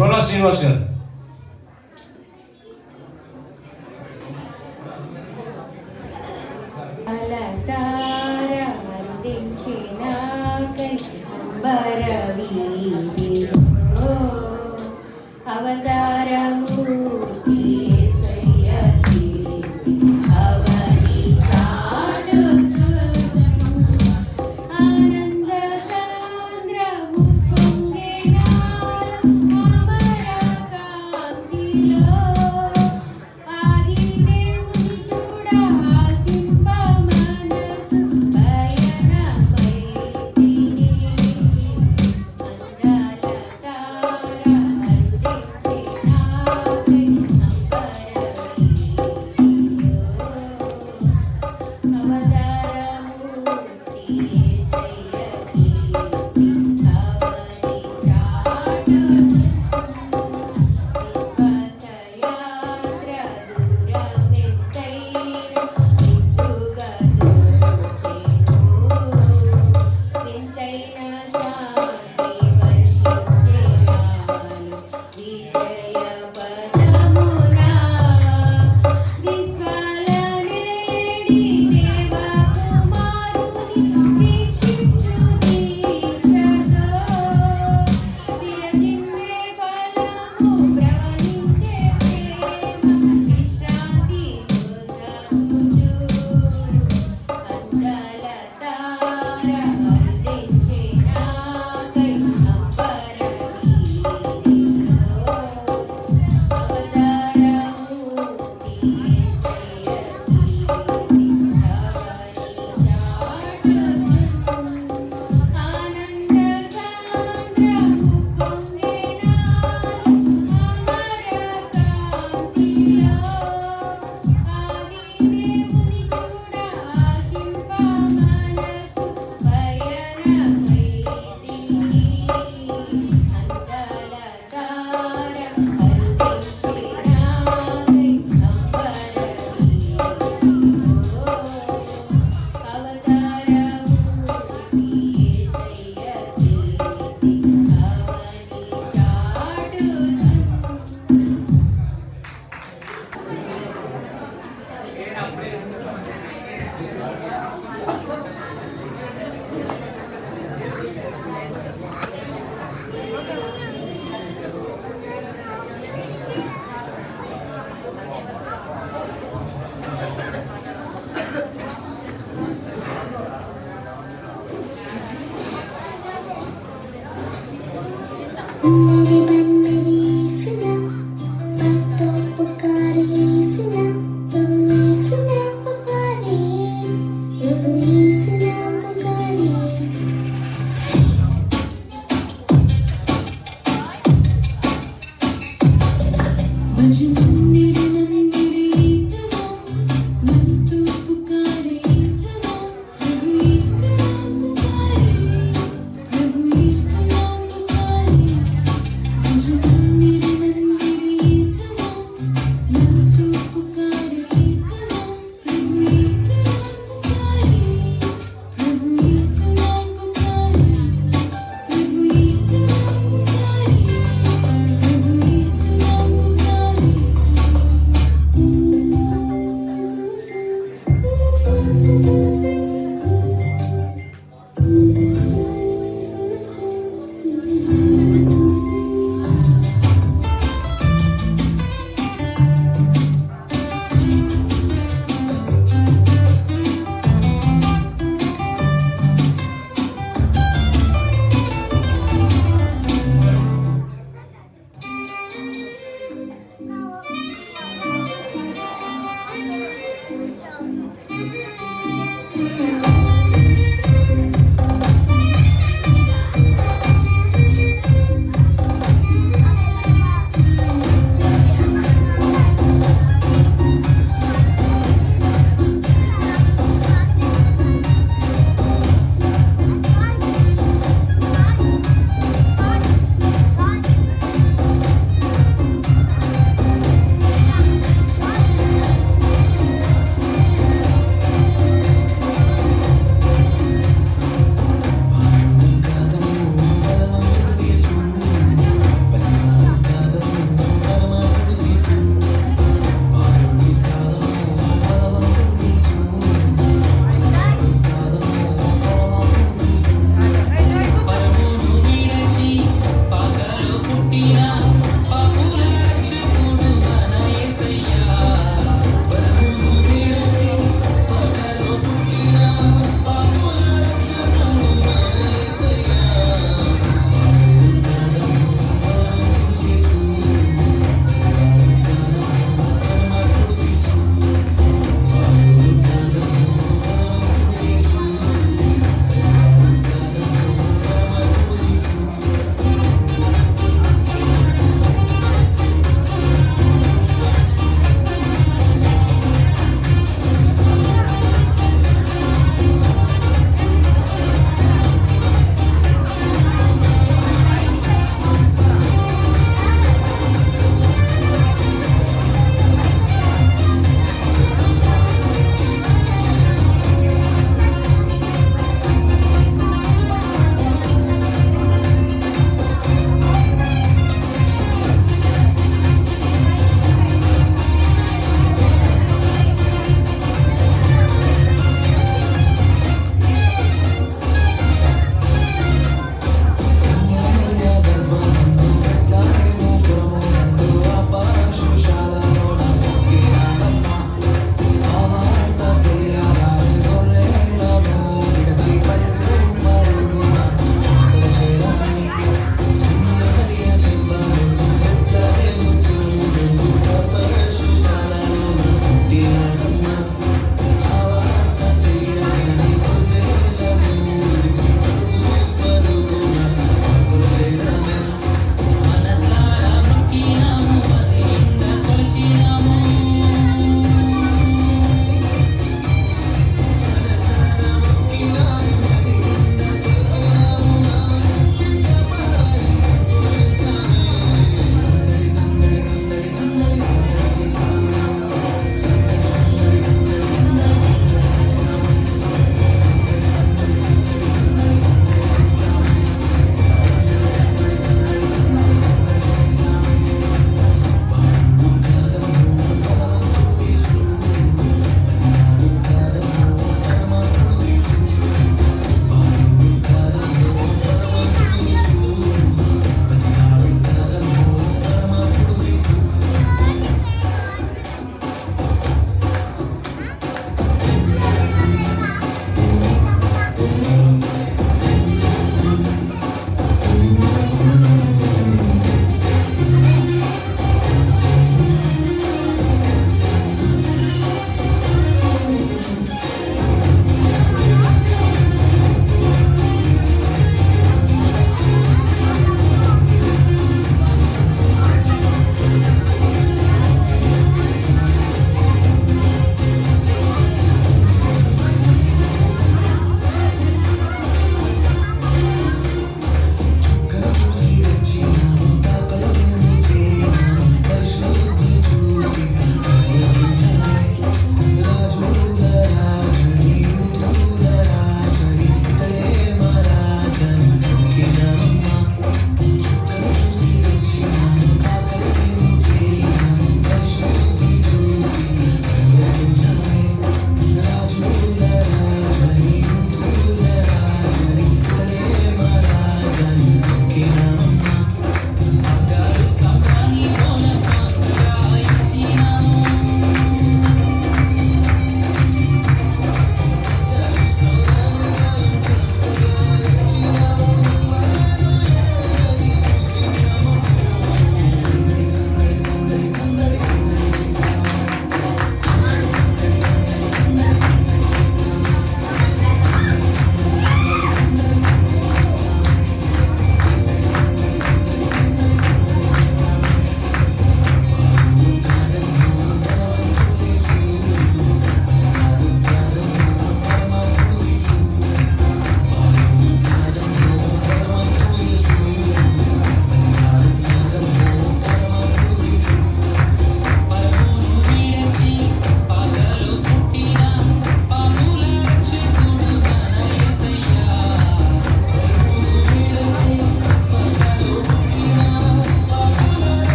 ప్రోలా శ్రీనివాస్ గారు. అవతారమూర్తి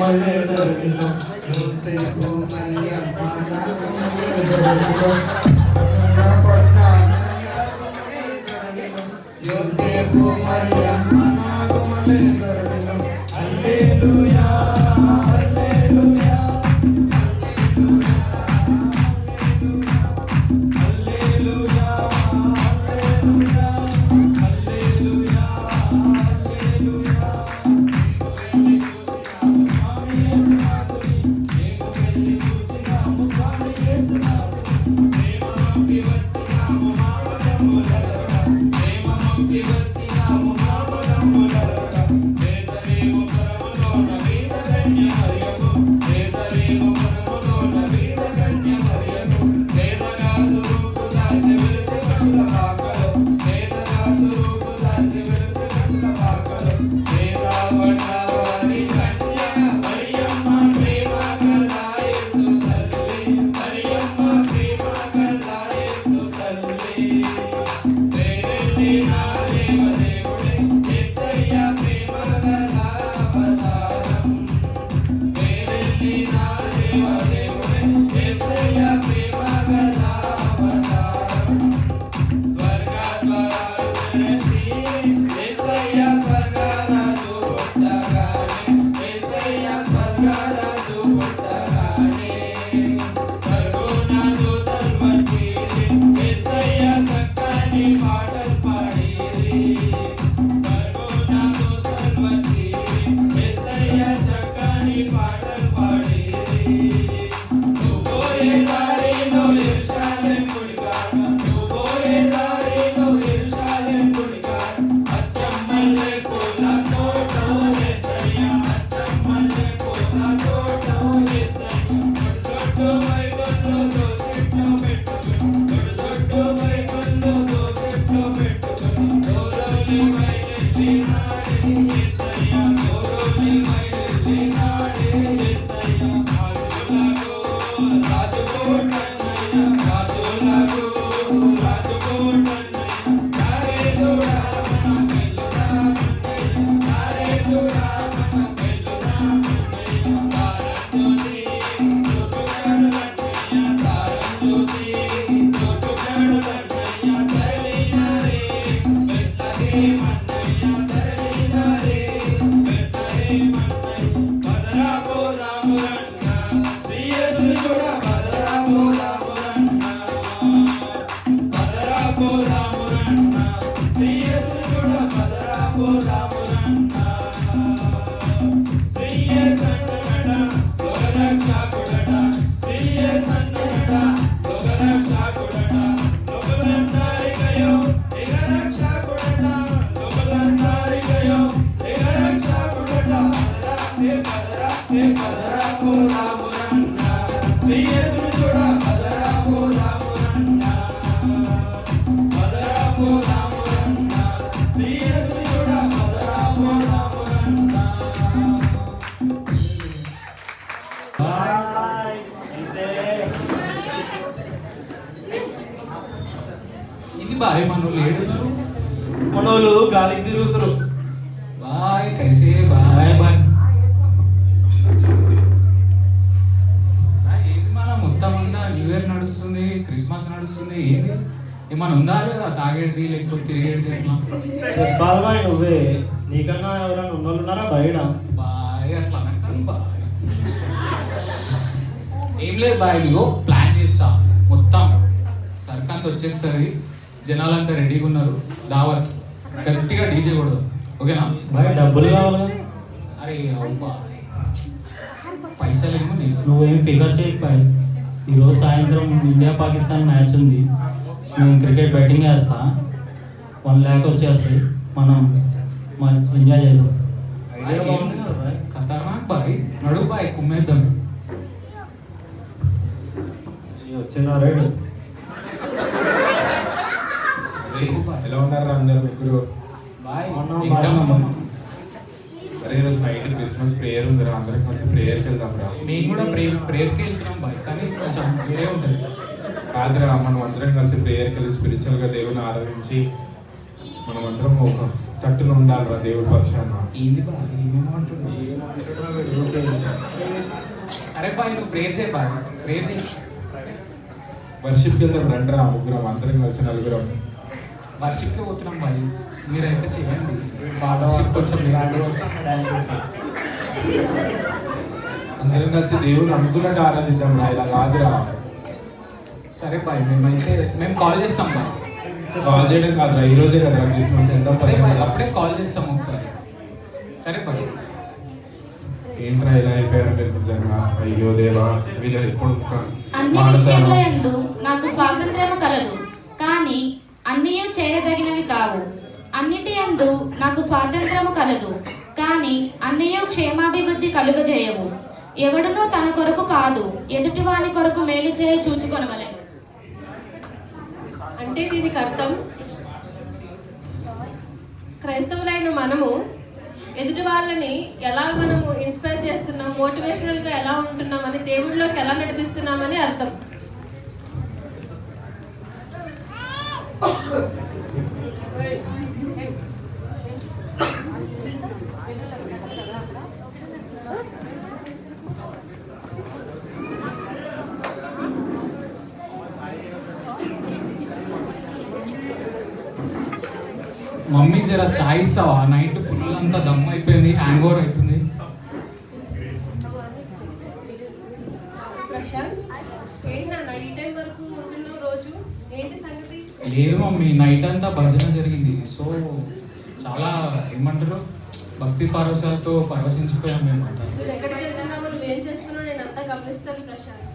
మళ్ళీ ధరణిలో యోసేపు మరియమ్మ నాకు మళ్ళీ ధరణిలో యోసేపు మరియమ్మ నాకు మళ్ళీ ధరణిలో హల్లెలూయా హల్లెలూయా హల్లెలూయా హల్లెలూయా హల్లెలూయా హల్లెలూయా స్వామి యేసునాథుని మేము వెళ్ళి చూచినాము స్వామి యేసునాథుని ప్రేమ పంపి వచ్చినాము మా పదములలోన ప్రేమ పంపి వచ్చినాము మా పదములలోన పేదలేము పరములోన వీర కన్య మరియము పేదలేము పరములోన వీర కన్య మరియము పేదగా స్వరూపు దాచి వెలిసి పశుల పాకలో పేదగా స్వరూపు దాచి వెలిసి పశుల పాకలో పేదవన్నవారి కన్య మరియమ్మ ప్రేమ గల యేసు తల్లి మరియమ్మ ప్రేమ గల యేసు తల్లి ప్రేరణి నా దేవదేవుడే యేసయ్య ప్రేమ గల అవతారం ప్రేరణి నా దేవదేవుడే యేసయ్య ప్రేమ గల అవతారం స్వర్గద్వారాలు తెరచి యేసయ్య స్వర్గరాజు పుట్టగానే యేసయ్య స్వర్గరాజు పుట్టగానే స్వర్గోన్నతులు వచ్చిరి యేసయ్య చక్కని పాటలు పాడిరి స్వర్గోన్నతులు వచ్చిరి యేసయ్య చక్కని పాటలు పాడిరి నువ్వు పోయే దారిలో యెరూషలేం గుడికాడ నువ్వు పోయే దారిలో యెరూషలేం గుడికాడ అచ్చమ్మల్లె పూల తోట యేసయ్య అచ్చమ్మల్లె పూల తోట యేసయ్య దొడ్డు బైబిల్లో దోసెట్లో పెట్టుకుని దొడ్డు బైబిల్లో దోసెట్లో పెట్టుకుని దూరంలి బయలుదేరి నాడే యేసయ్య దూరంలి బయలుదేరి నాడే యేసయ్య రాజుకోటన్నయ్య రాజులకు రాజుకోటన్నయ్య నారేదుడా మనం వెళ్దామన్నయ్య నారేదుడా మనం వెళ్దామన్నయ్య తారం చూసి తోటుగాడులన్నయ్య తరలినారే బెత్లెహేమన్నయ్య తరలినారే బెత్లెహేమన్నయ్య పదరా పోదామురన్న శ్రీ యేసుని చూడ పదరా పోదామురన్న పదరా పోదామురన్న శ్రీ యేసుని చూడ పదరా పోదామురన్న శ్రీ యేసన్నడ లోకరక్షకుడట శ్రీ యేసన్నడ లోకరక్షకుడట లోకలందరికయో దిగరక్షకుడట లోకలందరికయో దిగరక్షకుడట పదరా పదరా పోదామురన్న శ్రీ యేసుని చూడ పదరా పోదామురన్న పదరా పోదామురన్న శ్రీ యేసుని చూడ పదరా పోదామురన్న ఇది బాయ్ మనోళ్ళు ఏడున్నారు మనోళ్ళు గాలికి తిరుగుతారు బాయ్ కైసే బాయ్ బాయ్ ఏంది మన మొత్తం అంతా న్యూ ఇయర్ నడుస్తుంది క్రిస్మస్ నడుస్తుంది ఏంది ఏమన్నా ఉందా లేదా తాగేది లేకపోతే తిరిగేది ఎట్లా చెప్పాలి బాయ్ నువ్వే నీకన్నా ఎవరైనా ఉన్నోళ్ళు ఉన్నారా బయట బాయ్ అట్లా అనకండి బాయ్ ఏం లేదు బాయ్ ఇగో ప్లాన్ చేస్తా మొత్తం సర్కంత వచ్చేస్తుంది జనాలంతా రెడీగా ఉన్నారు దావత్ గట్టిగా డీజే కొడదాం ఓకేనా బాయ్ డబ్బులు కావాలి అరే అవ్వా పైసలు ఏమో నీకు నువ్వేం ఫిగర్ చేయకపోయి ఈరోజు సాయంత్రం ఇండియా పాకిస్తాన్ మ్యాచ్ ఉంది నేను క్రికెట్ బ్యాటింగ్ వేస్తా 1 lakh వచ్చేస్తాయి మనం ఎంజాయ్ చేద్దాం ఐడియా బాగుంది కదా బాయ్ ఖతర్నాక్ బాయ్ నడు బాయ్ కుమ్మేద్దాం వచ్చిన రైడ్ ఎలా ఉన్నారు అందరు ముగ్గురు బాయ్ అరే ఈరోజు నైట్ క్రిస్మస్ ప్రేయర్ ఉందిరా అందరం కలిసి ప్రేయర్కి వెళ్దాం రా మేము కూడా ప్రేయర్కి వెళ్తున్నాం బాయ్ కానీ కొంచెం వేరే ఉంటుంది కాదురా మనం అందరం కలిసి ప్రేయర్కి వెళ్ళి స్పిరిచువల్గా దేవుని ఆరాధించి మనం అందరం ఒక తట్టున ఉండాలిరా దేవుడి పక్షాన. ఏంది బా ఏమేమంటున్నావు? సరే బాయ్ నువ్వు ప్రేయర్ చేయి బాయ్, ప్రేయర్ చేయి. వర్షిప్కి వెళ్తాం రండిరా ముగ్గురం అందరం కలిసి నలుగురం. వర్షిప్కి పోతున్నాం బాయ్, మీరైతే చేయండి. వర్షిప్ కొంచెం అందరం కలిసి దేవుని అనుకున్నట్టు ఆరాధిద్దాం రా, ఇలా కాదురా. సరే బాయ్ మేము కాల్ చేస్తాం బాయ్. కాల్ చేయడం కాదురా, ఈ రోజే కదరా క్రిస్మస్ వెళ్దాం. అప్పుడే కాల్ చేస్తాం ఒకసారి. సరే బాయ్. ఏంట్రా ఇలా అయిపోయారు మీరు నిజంగా? అయ్యో దేవా, వీళ్ళు ఎప్పుడు అన్ని విషయంలో యందు నాకు స్వాతంత్ర్యము కలదు, కానీ అన్నీయు చేయదగినవి కావు. అన్నిటి యందు నాకు స్వాతంత్ర్యము కలదు, కానీ అన్నీయు క్షేమాభివృద్ధి కలుగజేయవు. ఎవడునూ తన కొరకు కాదు, ఎదుటివాని కొరకు మేలు చేయ చూచుకొనవలెను. అంటే దీనికి అర్థం క్రైస్తవులైన మనము ఎదుటి వాళ్ళని ఎలా మనము ఇన్స్పైర్ చేస్తున్నాం, మోటివేషనల్గా ఎలా ఉంటున్నామని, దేవుడిలోకి ఎలా నడిపిస్తున్నామని అర్థం. మమ్మీ జర చాయ్ ఇస్తావా? నైట్ ఫుల్ అంతా దమ్ అయిపోయింది, హ్యాంగ్ ఓవర్ అవుతుంది. ప్రశాంత్, ఏంటి నాన్న ఈ టైం వరకు ఉంటున్నావు రోజు? ఏంటి సంగతి? లేదు మమ్మీ, నైట్ అంతా భజన జరిగింది. సో చాలా ఏమంటారు భక్తి పారవశాలతో పరవశించిపోయాం మేమంతా. నువ్వు ఎక్కడికి వెళ్తున్నావు, నువ్వేం చేస్తున్నావు నేను అంతా గమనిస్తాను ప్రశాంత్.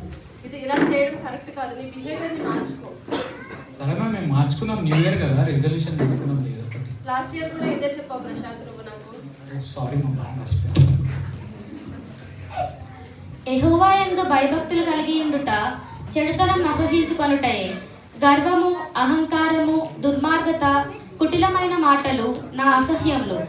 ఇది ఇలా చేయడం కరెక్ట్ కాదు, నీ బిహేవియర్ని మార్చుకో. సరే మ్యామ్, మేము మార్చుకున్నాం, న్యూ ఇయర్ కదా, రెజల్యూషన్ తీసుకున్నాం. లేదు ఒకటి లాస్ట్ ఇయర్ కూడా ఇదే చెప్పావు ప్రశాంత్ నువ్వు నాకు. సారీ మమ్మీ, మర్చిపోయాను. యెహోవా యందు భయభక్తులు కలిగి ఉండుట చెడుతనం నసహించుకొనుటయే. గర్వము, అహంకారము, దుర్మార్గత, కుటిలమైన మాటలు నా అసహ్యములు.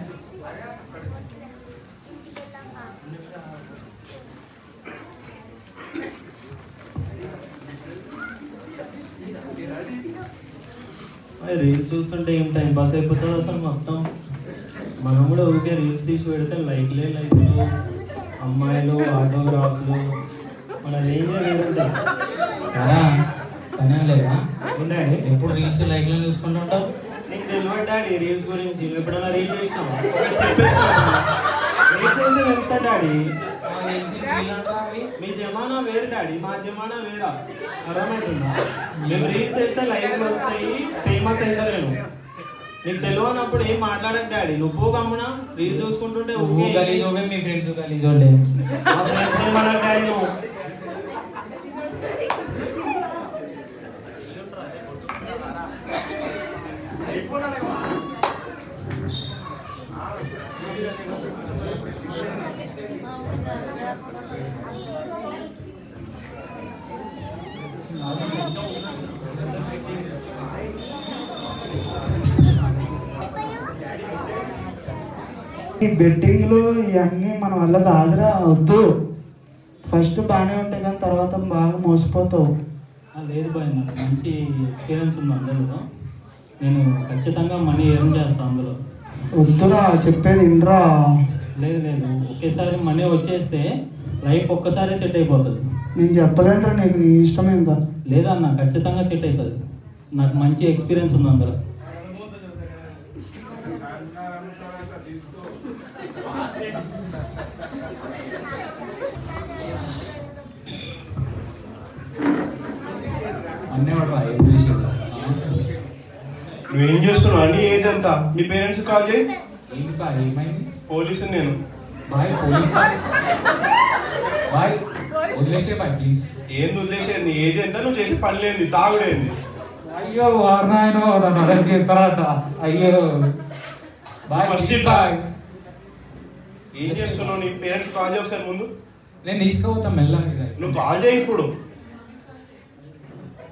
రీల్స్ చూస్తుంటే ఏం టైం పాస్ అయిపోతుంది అసలు మొత్తం. మనం కూడా ఊరికే రీల్స్ తీసి పెడితే లైక్లే లైక్లు, అమ్మాయిలు, ఆటోగ్రాఫ్లు, మన రేంజే వేరుంటాయి కదా. పనే లేదా డాడీ? ఎప్పుడు రీల్స్ లైక్లు చూసుకుంటుంటావు? నీకు తెలియదు డాడీ రీల్స్ గురించి. నువ్వు ఎప్పుడైనా రీల్స్ చేసినావా? రీల్స్ చేస్తే తెలుసా డాడీ? మీ జమానా వేరు డాడీ, మా జమానా వేరా, అర్థమవుతుందా? మేము రీల్స్ చేస్తే లైక్లు వస్తాయి, ఫేమస్ అవుతలేను. నీకు తెలియనప్పుడు ఏం మాట్లాడకు డాడీ. నువ్వు గమ్మున రీల్స్ చూసుకుంటుంటే గలీజోగే, మీ ఫ్రెండ్స్ గలీజోలే. మా ఫ్రెండ్స్ ఏమన్నా డాడీ నువ్వు? ఈ బెట్టింగ్లు ఇవన్నీ మన వల్ల కాదురా, వద్దు. ఫస్ట్ బాగానే ఉంటాయి కానీ తర్వాత బాగా మోసపోతావు. లేదు బాయ్, నాకు మంచి ఎక్స్పీరియన్స్ ఉంది అందులో. నేను ఖచ్చితంగా మనీ ఎర్న్ చేస్తాను అందులో. వద్దురా, చెప్పేది వినరా. లేదు లేదు, ఒకేసారి మనీ వచ్చేస్తే లైఫ్ ఒక్కసారి సెట్ అయిపోతుంది. నేను చెప్పలేనురా నీకు, నీ ఇష్టం ఇంకా. లేదన్న, ఖచ్చితంగా సెట్ అవుతుంది. నాకు మంచి ఎక్స్పీరియన్స్ ఉంది అందులో. నువ్వేం చేస్తున్నావు? నీ ఏజ్ ఎంత? మీ పేరెంట్స్ కాల్ చేయి. ఏంటి బాయ్, ఏమైంది? పోలీసు నేను. బాయ్ పోలీస్ బాయ్ వదిలేసే బాయ్ ప్లీజ్. ఏంది వదిలేసేది? నీ ఏజ్ ఎంత? నువ్వు చేసే పనులేంది? తాగుడేంది? అయ్యో వారనాయనో, నన్ను అరెస్ట్ చేస్తారట. అయ్యో బాయ్ ఫస్ట్ బాయ్. ఏం చేస్తున్నావు? నీ పేరెంట్స్ కాల్ చేయి ఒకసారి ముందు. నేను తీసుకుపోతా మెల్లగా. నువ్వు కాల్ చేయి ఇప్పుడు.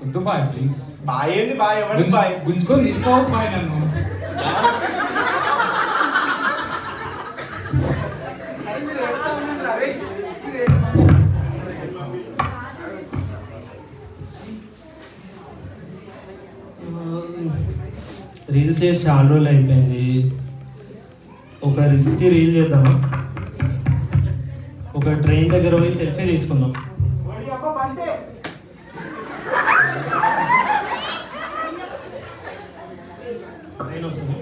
వద్దు బాయ్ ప్లీజ్. బాయ్ ఏంది? బాయ్ ఎవరికి బాయ్? గుంజుకొని తీసుకోవద్దు బాయ్ నన్ను. రీల్స్ చేసి చాలా రోజులు అయిపోయింది. ఒక రిస్క్ రీల్ చేద్దామా? ఒక ట్రైన్ దగ్గర పోయి సెల్ఫీ తీసుకుందాం. ట్రైన్ వస్తుంది.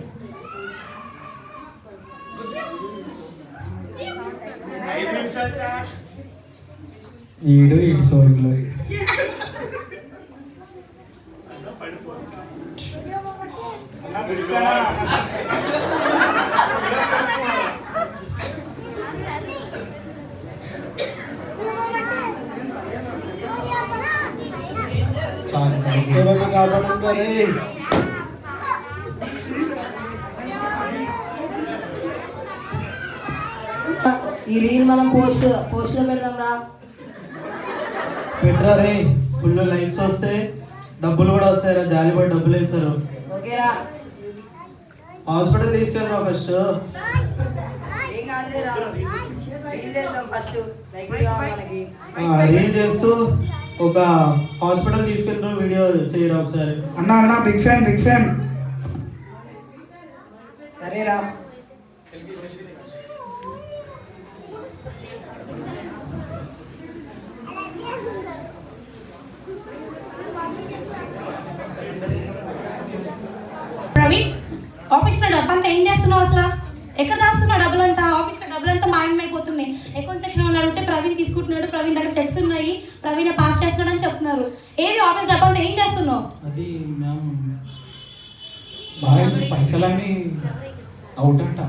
ఈడు ఇటు సోర్గులో ఈ రీల్ మనం పోస్ట్లో పెడదాం రా. పెట్టరా రే, ఫుల్ లైక్స్ వస్తే డబ్బులు కూడా వస్తాయిరా, జాలిపడి డబ్బులు వేస్తారు. ఓకేరా, హాస్పిటల్ తీసుకెళ్ళరా ఫస్ట్. ఏం కాదురా, రీల్ చేద్దాం ఫస్ట్. లైక్ మనకి రీల్ చేస్తూ ఒక హాస్పిటల్ తీసుకెళ్ళిన వీడియో చేయరా ఒకసారి. అన్న బిగ్ ఫ్యాన్. సరేరా. ప్రవీణ్, ఆఫీస్లో డబ్బంతా ఏం చేస్తున్నావు అసలు? ఎక్కడ దాస్తున్నావు డబ్బులంతా? ఆఫీస్లో డబ్బులంతా మాయమైపోతున్నాయి. అకౌంట్ సెక్షన్ వాళ్ళు అడిగితే ప్రవీణ్ తీసుకుంటున్నాడు, ప్రవీణ్ దగ్గర చెక్స్ ఉన్నాయి, ప్రవీణ్ పాస్ చేస్తున్నాడు అని చెప్తున్నారు. ఏవి ఆఫీస్ డబ్బంతా ఏం చేస్తున్నావు? అది మ్యామ్ బాగా పైసలన్నీ అవుట్ అంట.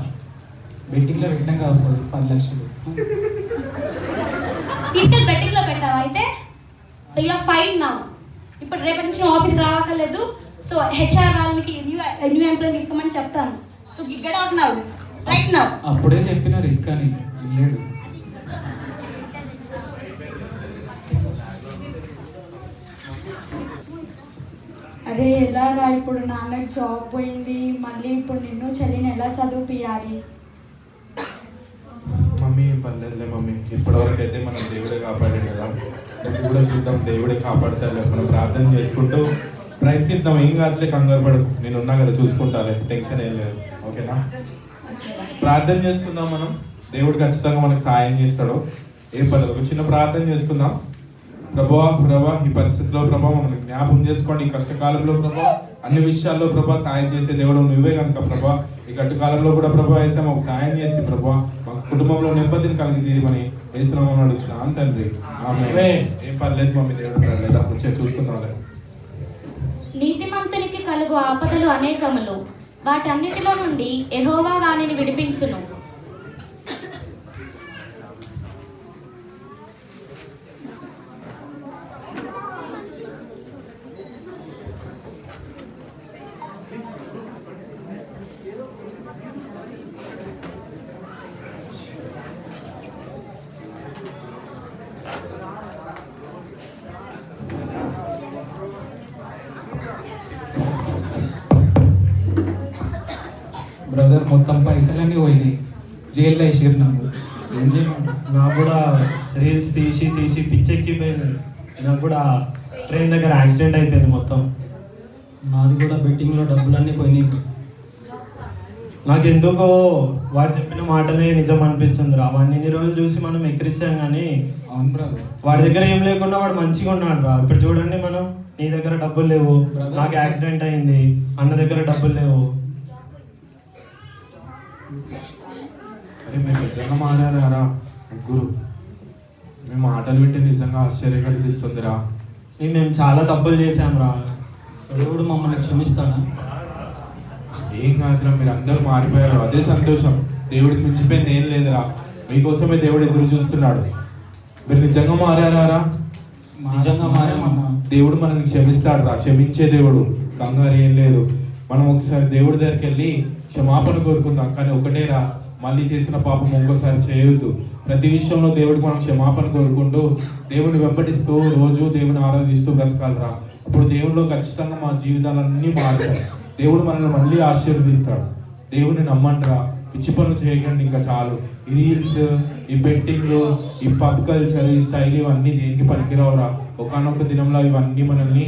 బెట్టింగ్లో పెట్టినాం కాదు 10 లక్షలు. తీసుకెళ్ళి బెట్టింగ్లో పెట్టావా అయితే? సో యూ ఆర్ ఫైన్ నా. ఇప్పుడు రేపటి నుంచి నువ్వు ఆఫీస్కి రావక్కర్లేదు. సో హెచ్ఆర్ వాళ్ళకి న్యూ ఎంప్లాయీ తీసుకోమని చెప్తాను. So get out now, right now. అప్పుడే చెప్పిన రిస్క్ అని వెళ్ళాడు. అరే ఎలా రా, ఇప్పుడు నాన్నకి జాబ్ పోయింది, మళ్ళీ ఇప్పుడు నిన్ను చెల్లిని ఎలా చదివిపియాలి? మమ్మీ పర్లేదులే మమ్మీ, ఇప్పటివరకు అయితే మనం దేవుడే కాపాడాడు కదా, ముందు కూడా చూద్దాం దేవుడే కాపాడుతాడు. మనం ప్రార్థన చేసుకుంటూ ప్రయత్నిద్దాం. ఏం కాదులే, కంగారు పడకు, నేను ఉన్నా కదా, చూసుకుంటాలే, టెన్షన్ ఏం లేదు. ఓకేనా? ప్రార్థన చేసుకుందాం మనం. దేవుడు ఖచ్చితంగా మనకు సాయం చేస్తాడు. ఏం పర్లేదు, ఒక చిన్న ప్రార్థన చేసుకుందాం. ప్రభా ఈ పరిస్థితిలో ప్రభా మమ్మల్ని జ్ఞాపకం చేసుకోండి. ఈ కష్టకాలంలో ప్రభా అన్ని విషయాల్లో ప్రభా సాయం చేసే దేవుడు నువ్వే కనుక ప్రభా ఈ కట్టుకాలంలో కూడా ప్రభా వేసా మాకు సాయం చేసి ప్రభా మా కుటుంబంలో నెమ్మదిని కలిగి తీయమని వేస్తున్నామని అడుగుతున్నాను తండ్రి. ఆమె ఏం పర్లేదు మమ్మీ, దేవుడు పర్లేదు, అప్పుడు చూసుకుందాం. నీతిమంతునికి కలుగు ఆపదలు అనేకములు, వాటన్నిటిలో నుండి యెహోవా వానిని విడిపించును. బ్రదర్ మొత్తం పైసలన్నీ పోయినాయి, జైల్లో వేసారు నాకు. ఏం చేయమంటారు? నాకు కూడా రీల్స్ తీసి పిచ్చెక్కిపోయింది. నాకు కూడా ట్రైన్ దగ్గర యాక్సిడెంట్ అయిపోయింది మొత్తం. నాది కూడా బెట్టింగ్లో డబ్బులన్నీ పోయినాయి. నాకు ఎందుకో వాడు చెప్పిన మాటలే నిజం అనిపిస్తుందిరా. వాడిని ఇన్ని రోజులు చూసి మనం ఎక్కిరించాం కానీ వాడి దగ్గర ఏం లేకుండా వాడు మంచిగా ఉన్నాడు రా. ఇప్పుడు చూడండి, మనం నీ దగ్గర డబ్బులు లేవు, నాకు యాక్సిడెంట్ అయింది, అన్న దగ్గర డబ్బులు లేవు. అరే మేము నిజంగా మారారా ముగ్గురు? మేము మాటలు వింటే నిజంగా ఆశ్చర్యం కలిగిస్తుందిరా. మేము చాలా తప్పులు చేశాం రా. దేవుడు మమ్మల్ని క్షమిస్తాడా? ఏం కాదురా, మీరు అందరూ మారిపోయారు, అదే సంతోషం. దేవుడికి మించిపోయింది ఏం లేదురా. మీకోసమే దేవుడు ఎదురు చూస్తున్నాడు. మీరు నిజంగా మారారా? నిజంగా మారామన్నా. దేవుడు మనల్ని క్షమిస్తాడు రా, క్షమించే దేవుడు. కంగారు ఏం లేదు. మనం ఒకసారి దేవుడి దగ్గరికి వెళ్ళి క్షమాపణ కోరుకుందాం. కానీ ఒకటేరా, మళ్ళీ చేసిన పాపం ఇంకోసారి చేయొద్దు. ప్రతి విషయంలో దేవుడికి మనం క్షమాపణ కోరుకుంటూ దేవుడిని వెంబడిస్తూ రోజు దేవుని ఆరాధిస్తూ బ్రతకాలరా. అప్పుడు దేవుడిలో ఖచ్చితంగా మా జీవితాలన్నీ మారుతాయి. దేవుడు మనల్ని మళ్ళీ ఆశీర్వదిస్తాడు. దేవుడిని నమ్మంటరా, పిచ్చి పనులు చేయకండి ఇంకా చాలు. ఈ రీల్స్, ఈ బెట్టింగ్లు, ఈ పబ్ కల్చర్, ఈ స్టైల్ ఇవన్నీ దేనికి పనికిరావురా. ఒకనొక దినంలో ఇవన్నీ మనల్ని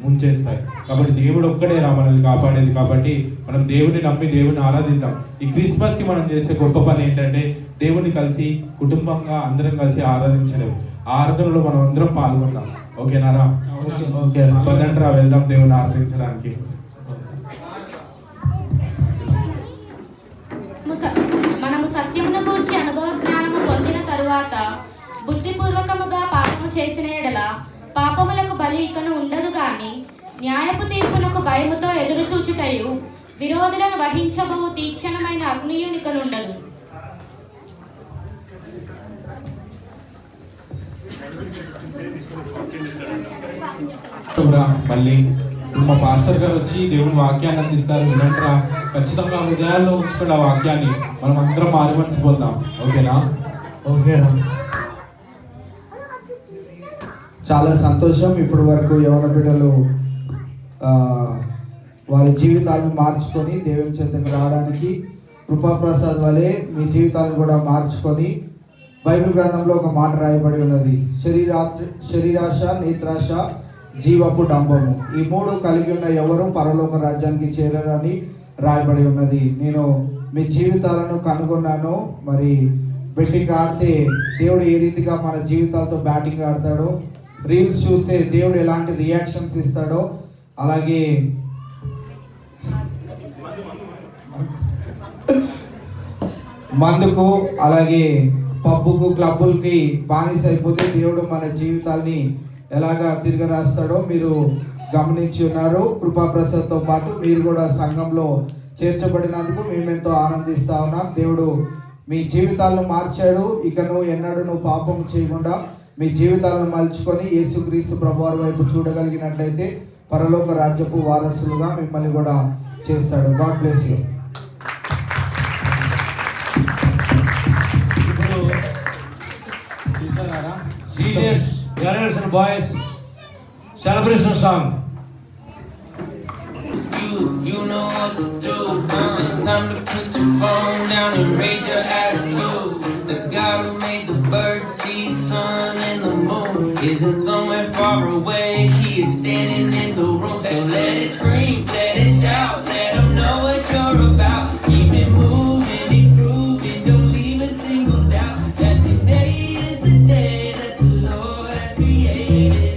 ముంచేస్తాయి. కాబట్టి దేవుడు ఒక్కడే రా మనల్ని కాపాడేది. కాబట్టి మనం దేవుని నమ్మి దేవుని ఆరాధిద్దాం. ఈ క్రిస్మస్కి మనం చేసే గొప్ప పని ఏంటంటే దేవుని కలిసి కుటుంబంగా అందరం కలిసి ఆరాధించలేము. ఆ ఆరాధనలో మనం అందరం పాల్గొందాం. ఓకేనారా? ఓకే. పదండ్రా వెళ్దాం దేవుని ఆరాధించడానికి. మనము సత్యమును గూర్చి అనుభవ జ్ఞానము పొందిన తరువాత బుద్ధిపూర్వకముగా పాపము చేసిన ఎడల పాపములకు బలి ఇకను ఉండదు గాని న్యాయపు తీర్పునకు భయముతో ఎదురు చూచుటయు విరోధులను వహించబో తీక్షణమైన అగ్నియునికనుండదు. మళ్ళీ ఇప్పుడు మా పాస్టర్ గారు వచ్చి దేవుని వాక్యాన్ని అందిస్తారు. వినంట్రా, ఖచ్చితంగా హృదయాల్లో ఉంచుకోండి ఆ వాక్యాన్ని. మనం అందరం మారుమనిసిపోతాం. ఓకేనా? ఓకేనా? చాలా సంతోషం. ఇప్పటి వరకు యవన బిడ్డలు వారి జీవితాలను మార్చుకొని దేవుని చెంతకు రావడానికి కృపాప్రసాద్ వలె మీ జీవితాలను కూడా మార్చుకొని బైబిల్ గ్రంథంలో ఒక మాట రాయబడి ఉన్నది. శరీరాశ, నేత్రాశ, జీవపు డంబము, ఈ మూడు కలిగి ఉన్న ఎవరు పరలోక రాజ్యానికి చేరరని రాయబడి ఉన్నది. నేను మీ జీవితాలను కనుగొన్నాను. మరి బెట్టింగ్ ఆడితే దేవుడు ఏ రీతిగా మన జీవితాలతో బ్యాటింగ్ ఆడతాడో, రీల్స్ చూస్తే దేవుడు ఎలాంటి రియాక్షన్స్ ఇస్తాడో, అలాగే మందుకు, అలాగే పబ్బుకు, క్లబ్బులకి బానిస అయిపోతే దేవుడు మన జీవితాల్ని ఎలాగా తిరిగి రాస్తాడో మీరు గమనించి ఉన్నారు. కృపాప్రసాద్తో పాటు మీరు కూడా సంఘంలో చేర్చబడినందుకు మేమెంతో ఆనందిస్తా ఉన్నాం. దేవుడు మీ జీవితాలను మార్చాడు. ఇక నువ్వు పాపం చేయకుండా మీ జీవితాలను మలుచుకొని యేసుక్రీస్తు ప్రభువారి వైపు చూడగలిగినట్లయితే పరలోక రాజ్యపు వారసులుగా మిమ్మల్ని కూడా చేస్తాడు. God bless you. Seniors, girls and boys, celebration song. You know what to do. It's time to put your phone down and raise your attitude. The God who made the birds, sea, sun, and the moon isn't somewhere far away. He is standing in the room. So let it scream, let it shout, let him know what you're about. Keep it moving and grooving, don't leave a single doubt that today is the day that the Lord has created.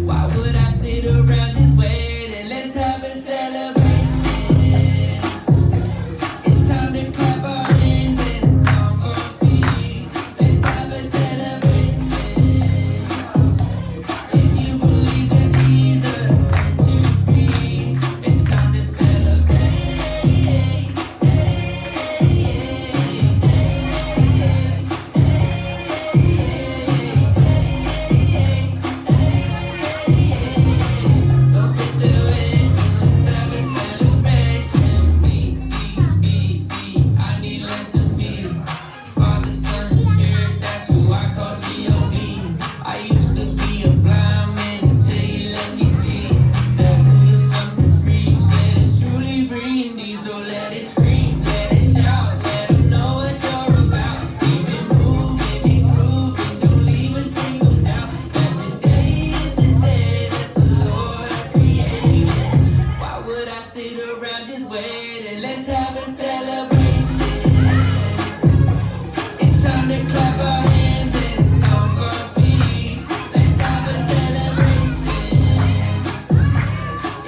Why would I sit around just waiting? Let's have a celebration. It's time to clap our hands and stomp our feet. Let's have a celebration. If you believe that Jesus set you free, it's time to celebrate. Don't sit there waiting, let's have a celebration. I need less of me. Father, Son, and Spirit, that's who I call G.O.D. I used to be a blind man until you let me see that who the Son sets free. You said it's truly free indeed, so let it scream, let it shout, let them know what you're about. Keep it moving and grooving, don't leave a single doubt that today is the day that the Lord has created. Why would I sit around just waiting? Let's have a celebration. It's time to clap our hands and stomp our feet. Let's have a celebration.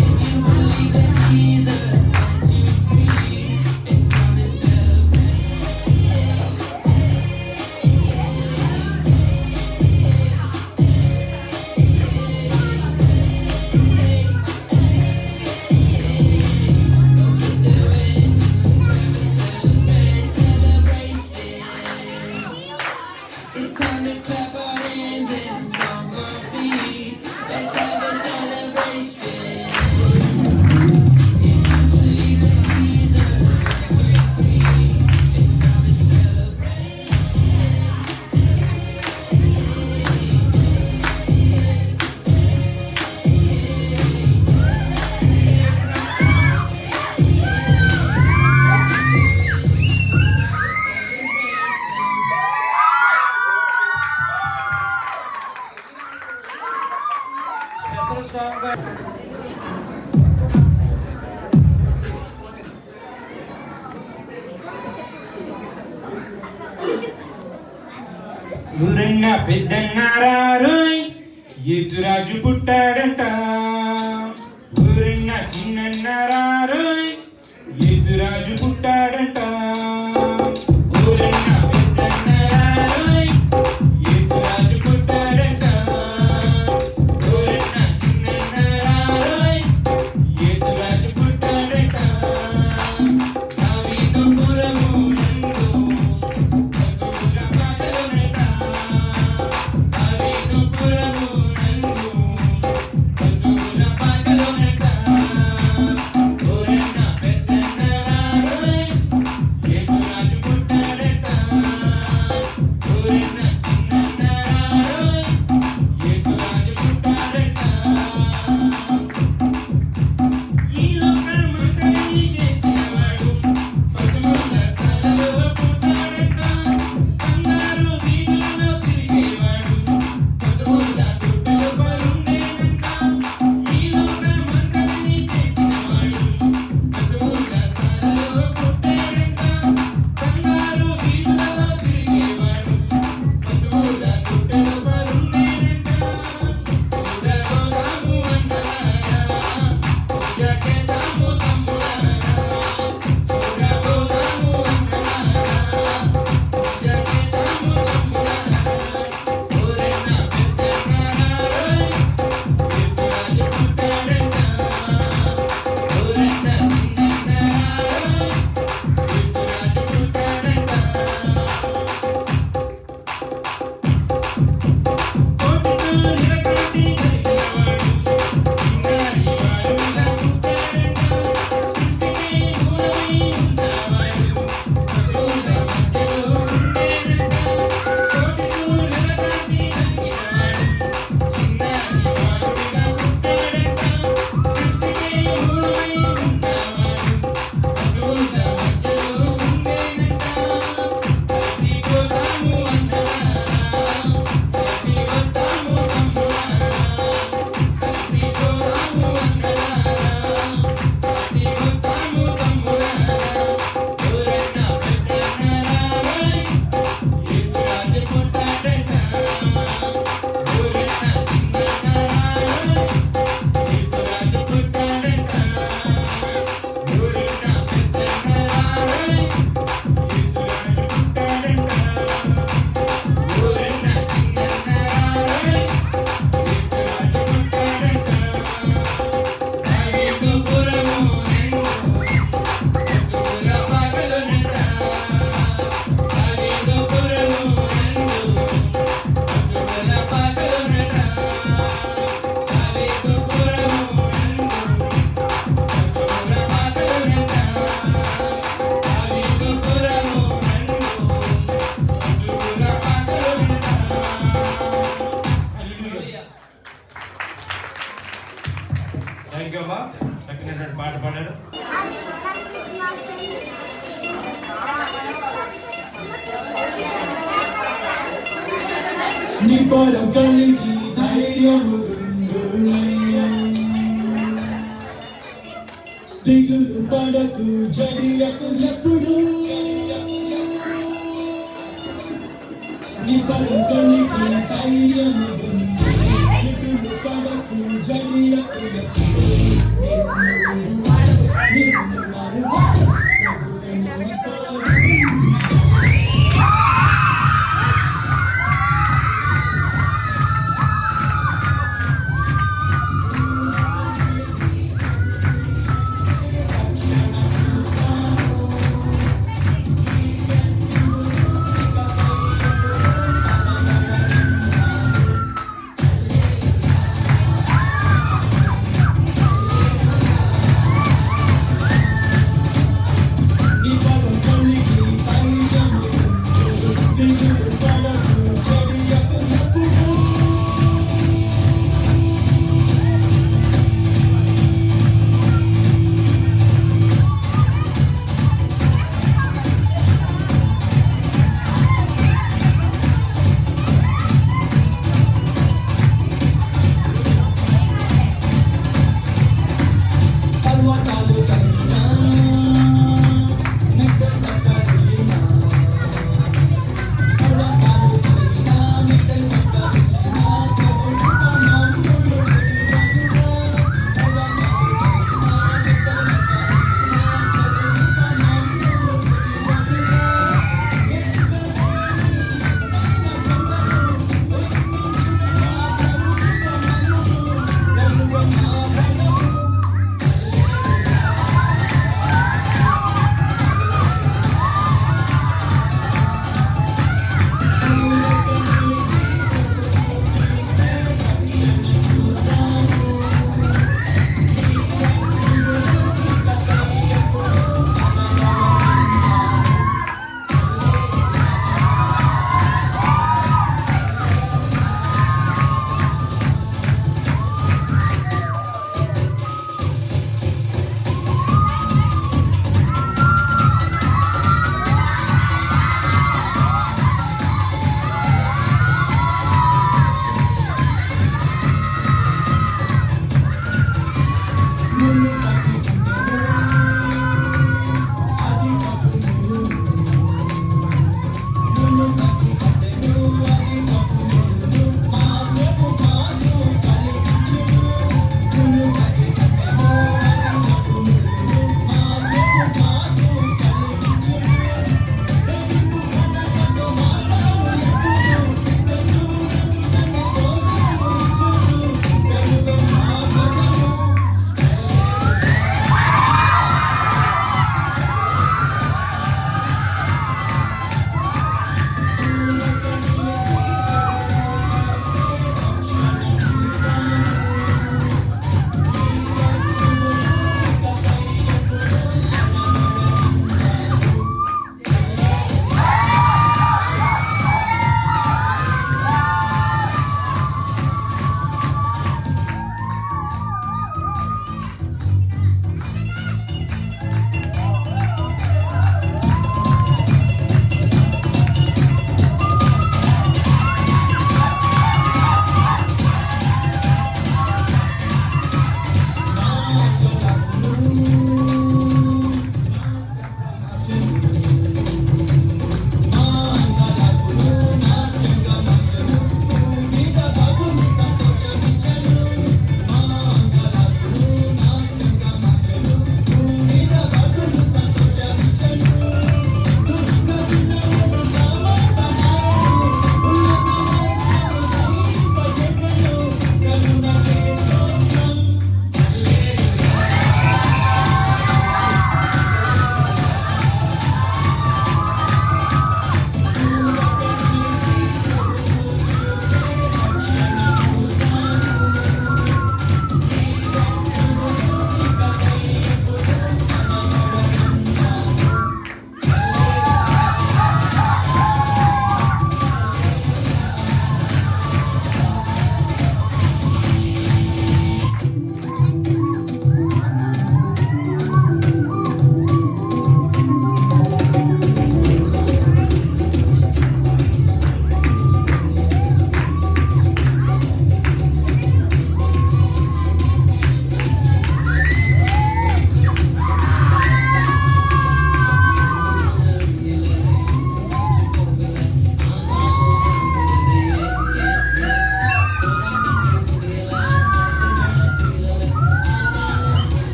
If you believe that Jesus set you free, it's time to celebrate. It's time to clap our hands and stomp our feet. Let's have a celebration. If you believe that Jesus set you free, it's time to celebrate. Special song by ఊరన్న పెద్దన్నారారోయ్ Yesuraju పుట్టాడంట. ఊరన్న చిన్నన్నారారోయ్ Yesuraju పుట్టాడంట. ఊరన్న పెద్దన్నారారోయ్ Yesuraju పుట్టాడంట. ఊరన్న చిన్నన్నారారోయ్ Yesuraju పుట్టాడంట. దావీదుపురము నందు పశువుల పాకలోనట. దావీదుపురము నందు పశువుల పాకలోనట. ఊరన్న పెద్దన్నారారోయ్ యేసురాజు పుట్టాడంట. ఊరన్న చిన్నన్నారారోయ్ యేసురాజు పుట్టాడంట. ఈ లోకమంతని చేసినవాడు పశువుల శాలలో పుట్టాడంట. బంగారు వీధులలో తిరిగేవాడు పశువుల దుడ్డలో పరుండేనంట. ఈ లోకమంతని చేసినవాడు పశువుల శాలలో పుట్టాడంట. బంగారు వీధులలో తిరిగేవాడు పశువుల దుడ్డలో పరుండేనంట. చూడబోదాము అన్నలారా, పూజ చేద్దాము తమ్ముడారా. చూడబోదాము అన్నలారా, పూజ చేద్దాము తమ్ముడారా. ఊరన్న పెద్దన్నారారోయ్ యేసురాజు పుట్టాడంట. ఊరన్న చిన్నన్నారారోయ్ యేసురాజు పుట్టాడంట. కోటితో నిలకడటి కలిగినవాడు చిన్నారి వారులా పుట్టాడంట. సృష్టికి మూలమై ఉన్నవాడు పశువుల మధ్యలో ఉండేనంట. కోటితో నిలకడటి కలిగినవాడు చిన్నారి వారులా పుట్టాడంట. సృష్టికి మూలమై ఉన్నవాడు పశువుల మధ్యలో ఉండేనంట. కలిసిపోదాము అన్నలారా, కలిసి వద్దాము తమ్ముడారా. కలిసిపోదాము అన్నలారా, కలిసి వద్దాము తమ్ముడారా. ఊరన్న పెద్దన్నారారోయ్ యేసురాజు పుట్టాడంట. ఊరన్న చిన్నన్నారారోయ్ యేసురాజు పుట్టాడంట. ఊరన్న పెద్దన్నారారోయ్ యేసురాజు పుట్టాడంట. ఊరన్న చిన్నన్నారారోయ్ యేసురాజు పుట్టాడంట. దావీదుపురము నందు పశువుల పాకలోనట. దావీదుపురము నందు పశువుల పాకలోనట. దావీదుపురము నందు పశువుల పాకలోనట. దావీదుపురము నందు పశువుల పాకలోనట. హల్లెలూయా. థ్యాంక్ యూ అమ్మా, చక్కనైనటువంటి పాట పాడారు. నిబ్బరం కలిగి ధైర్యము దిగులు పడకు జడియకు ఎప్పుడు. నిబ్బరం కలిగి ధైర్యము దిగులు పడకు జడియకు ఎప్పుడు. నిన్ను మరువను ప్రభువే నీతో.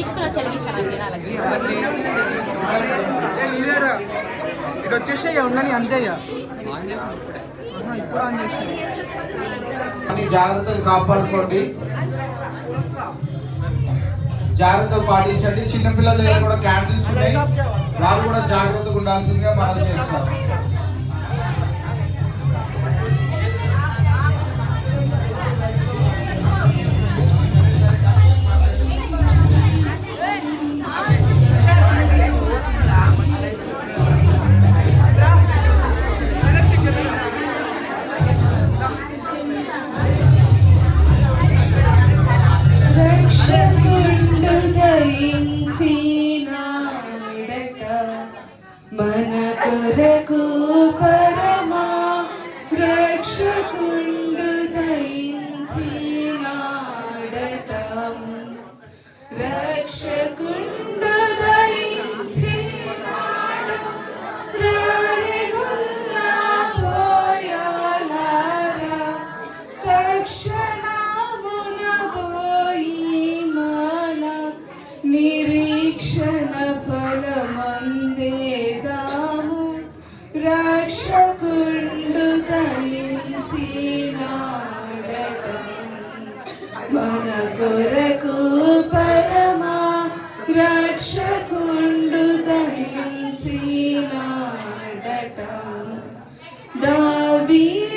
ఎక్కించుకున్న చెలిగిస్తాను జనాలకి. ఇటు వచ్చేసి ఉండని అంతే అన్ని జాగ్రత్తలు కాపాడుకోండి, జాగ్రత్తలు పాటించండి. చిన్నపిల్లల దగ్గర కూడా క్యాంటీన్స్ ఉన్నాయి, వారు కూడా జాగ్రత్తగా ఉండాల్సిందిగా మనం చేస్తాం. మన కొరకు పరమా రక్షకుండు దయించినాడట, రక్షకుండు దయించినాడు రారిగుల్లా పోయాలారా, తక్షణమున పోయి మన నిరీక్షణ ఫలమందేదాము, రక్షకుండు దయించినాడట, మన కొరకు పరమా రక్షకుండు దయించినాడట. దావీదు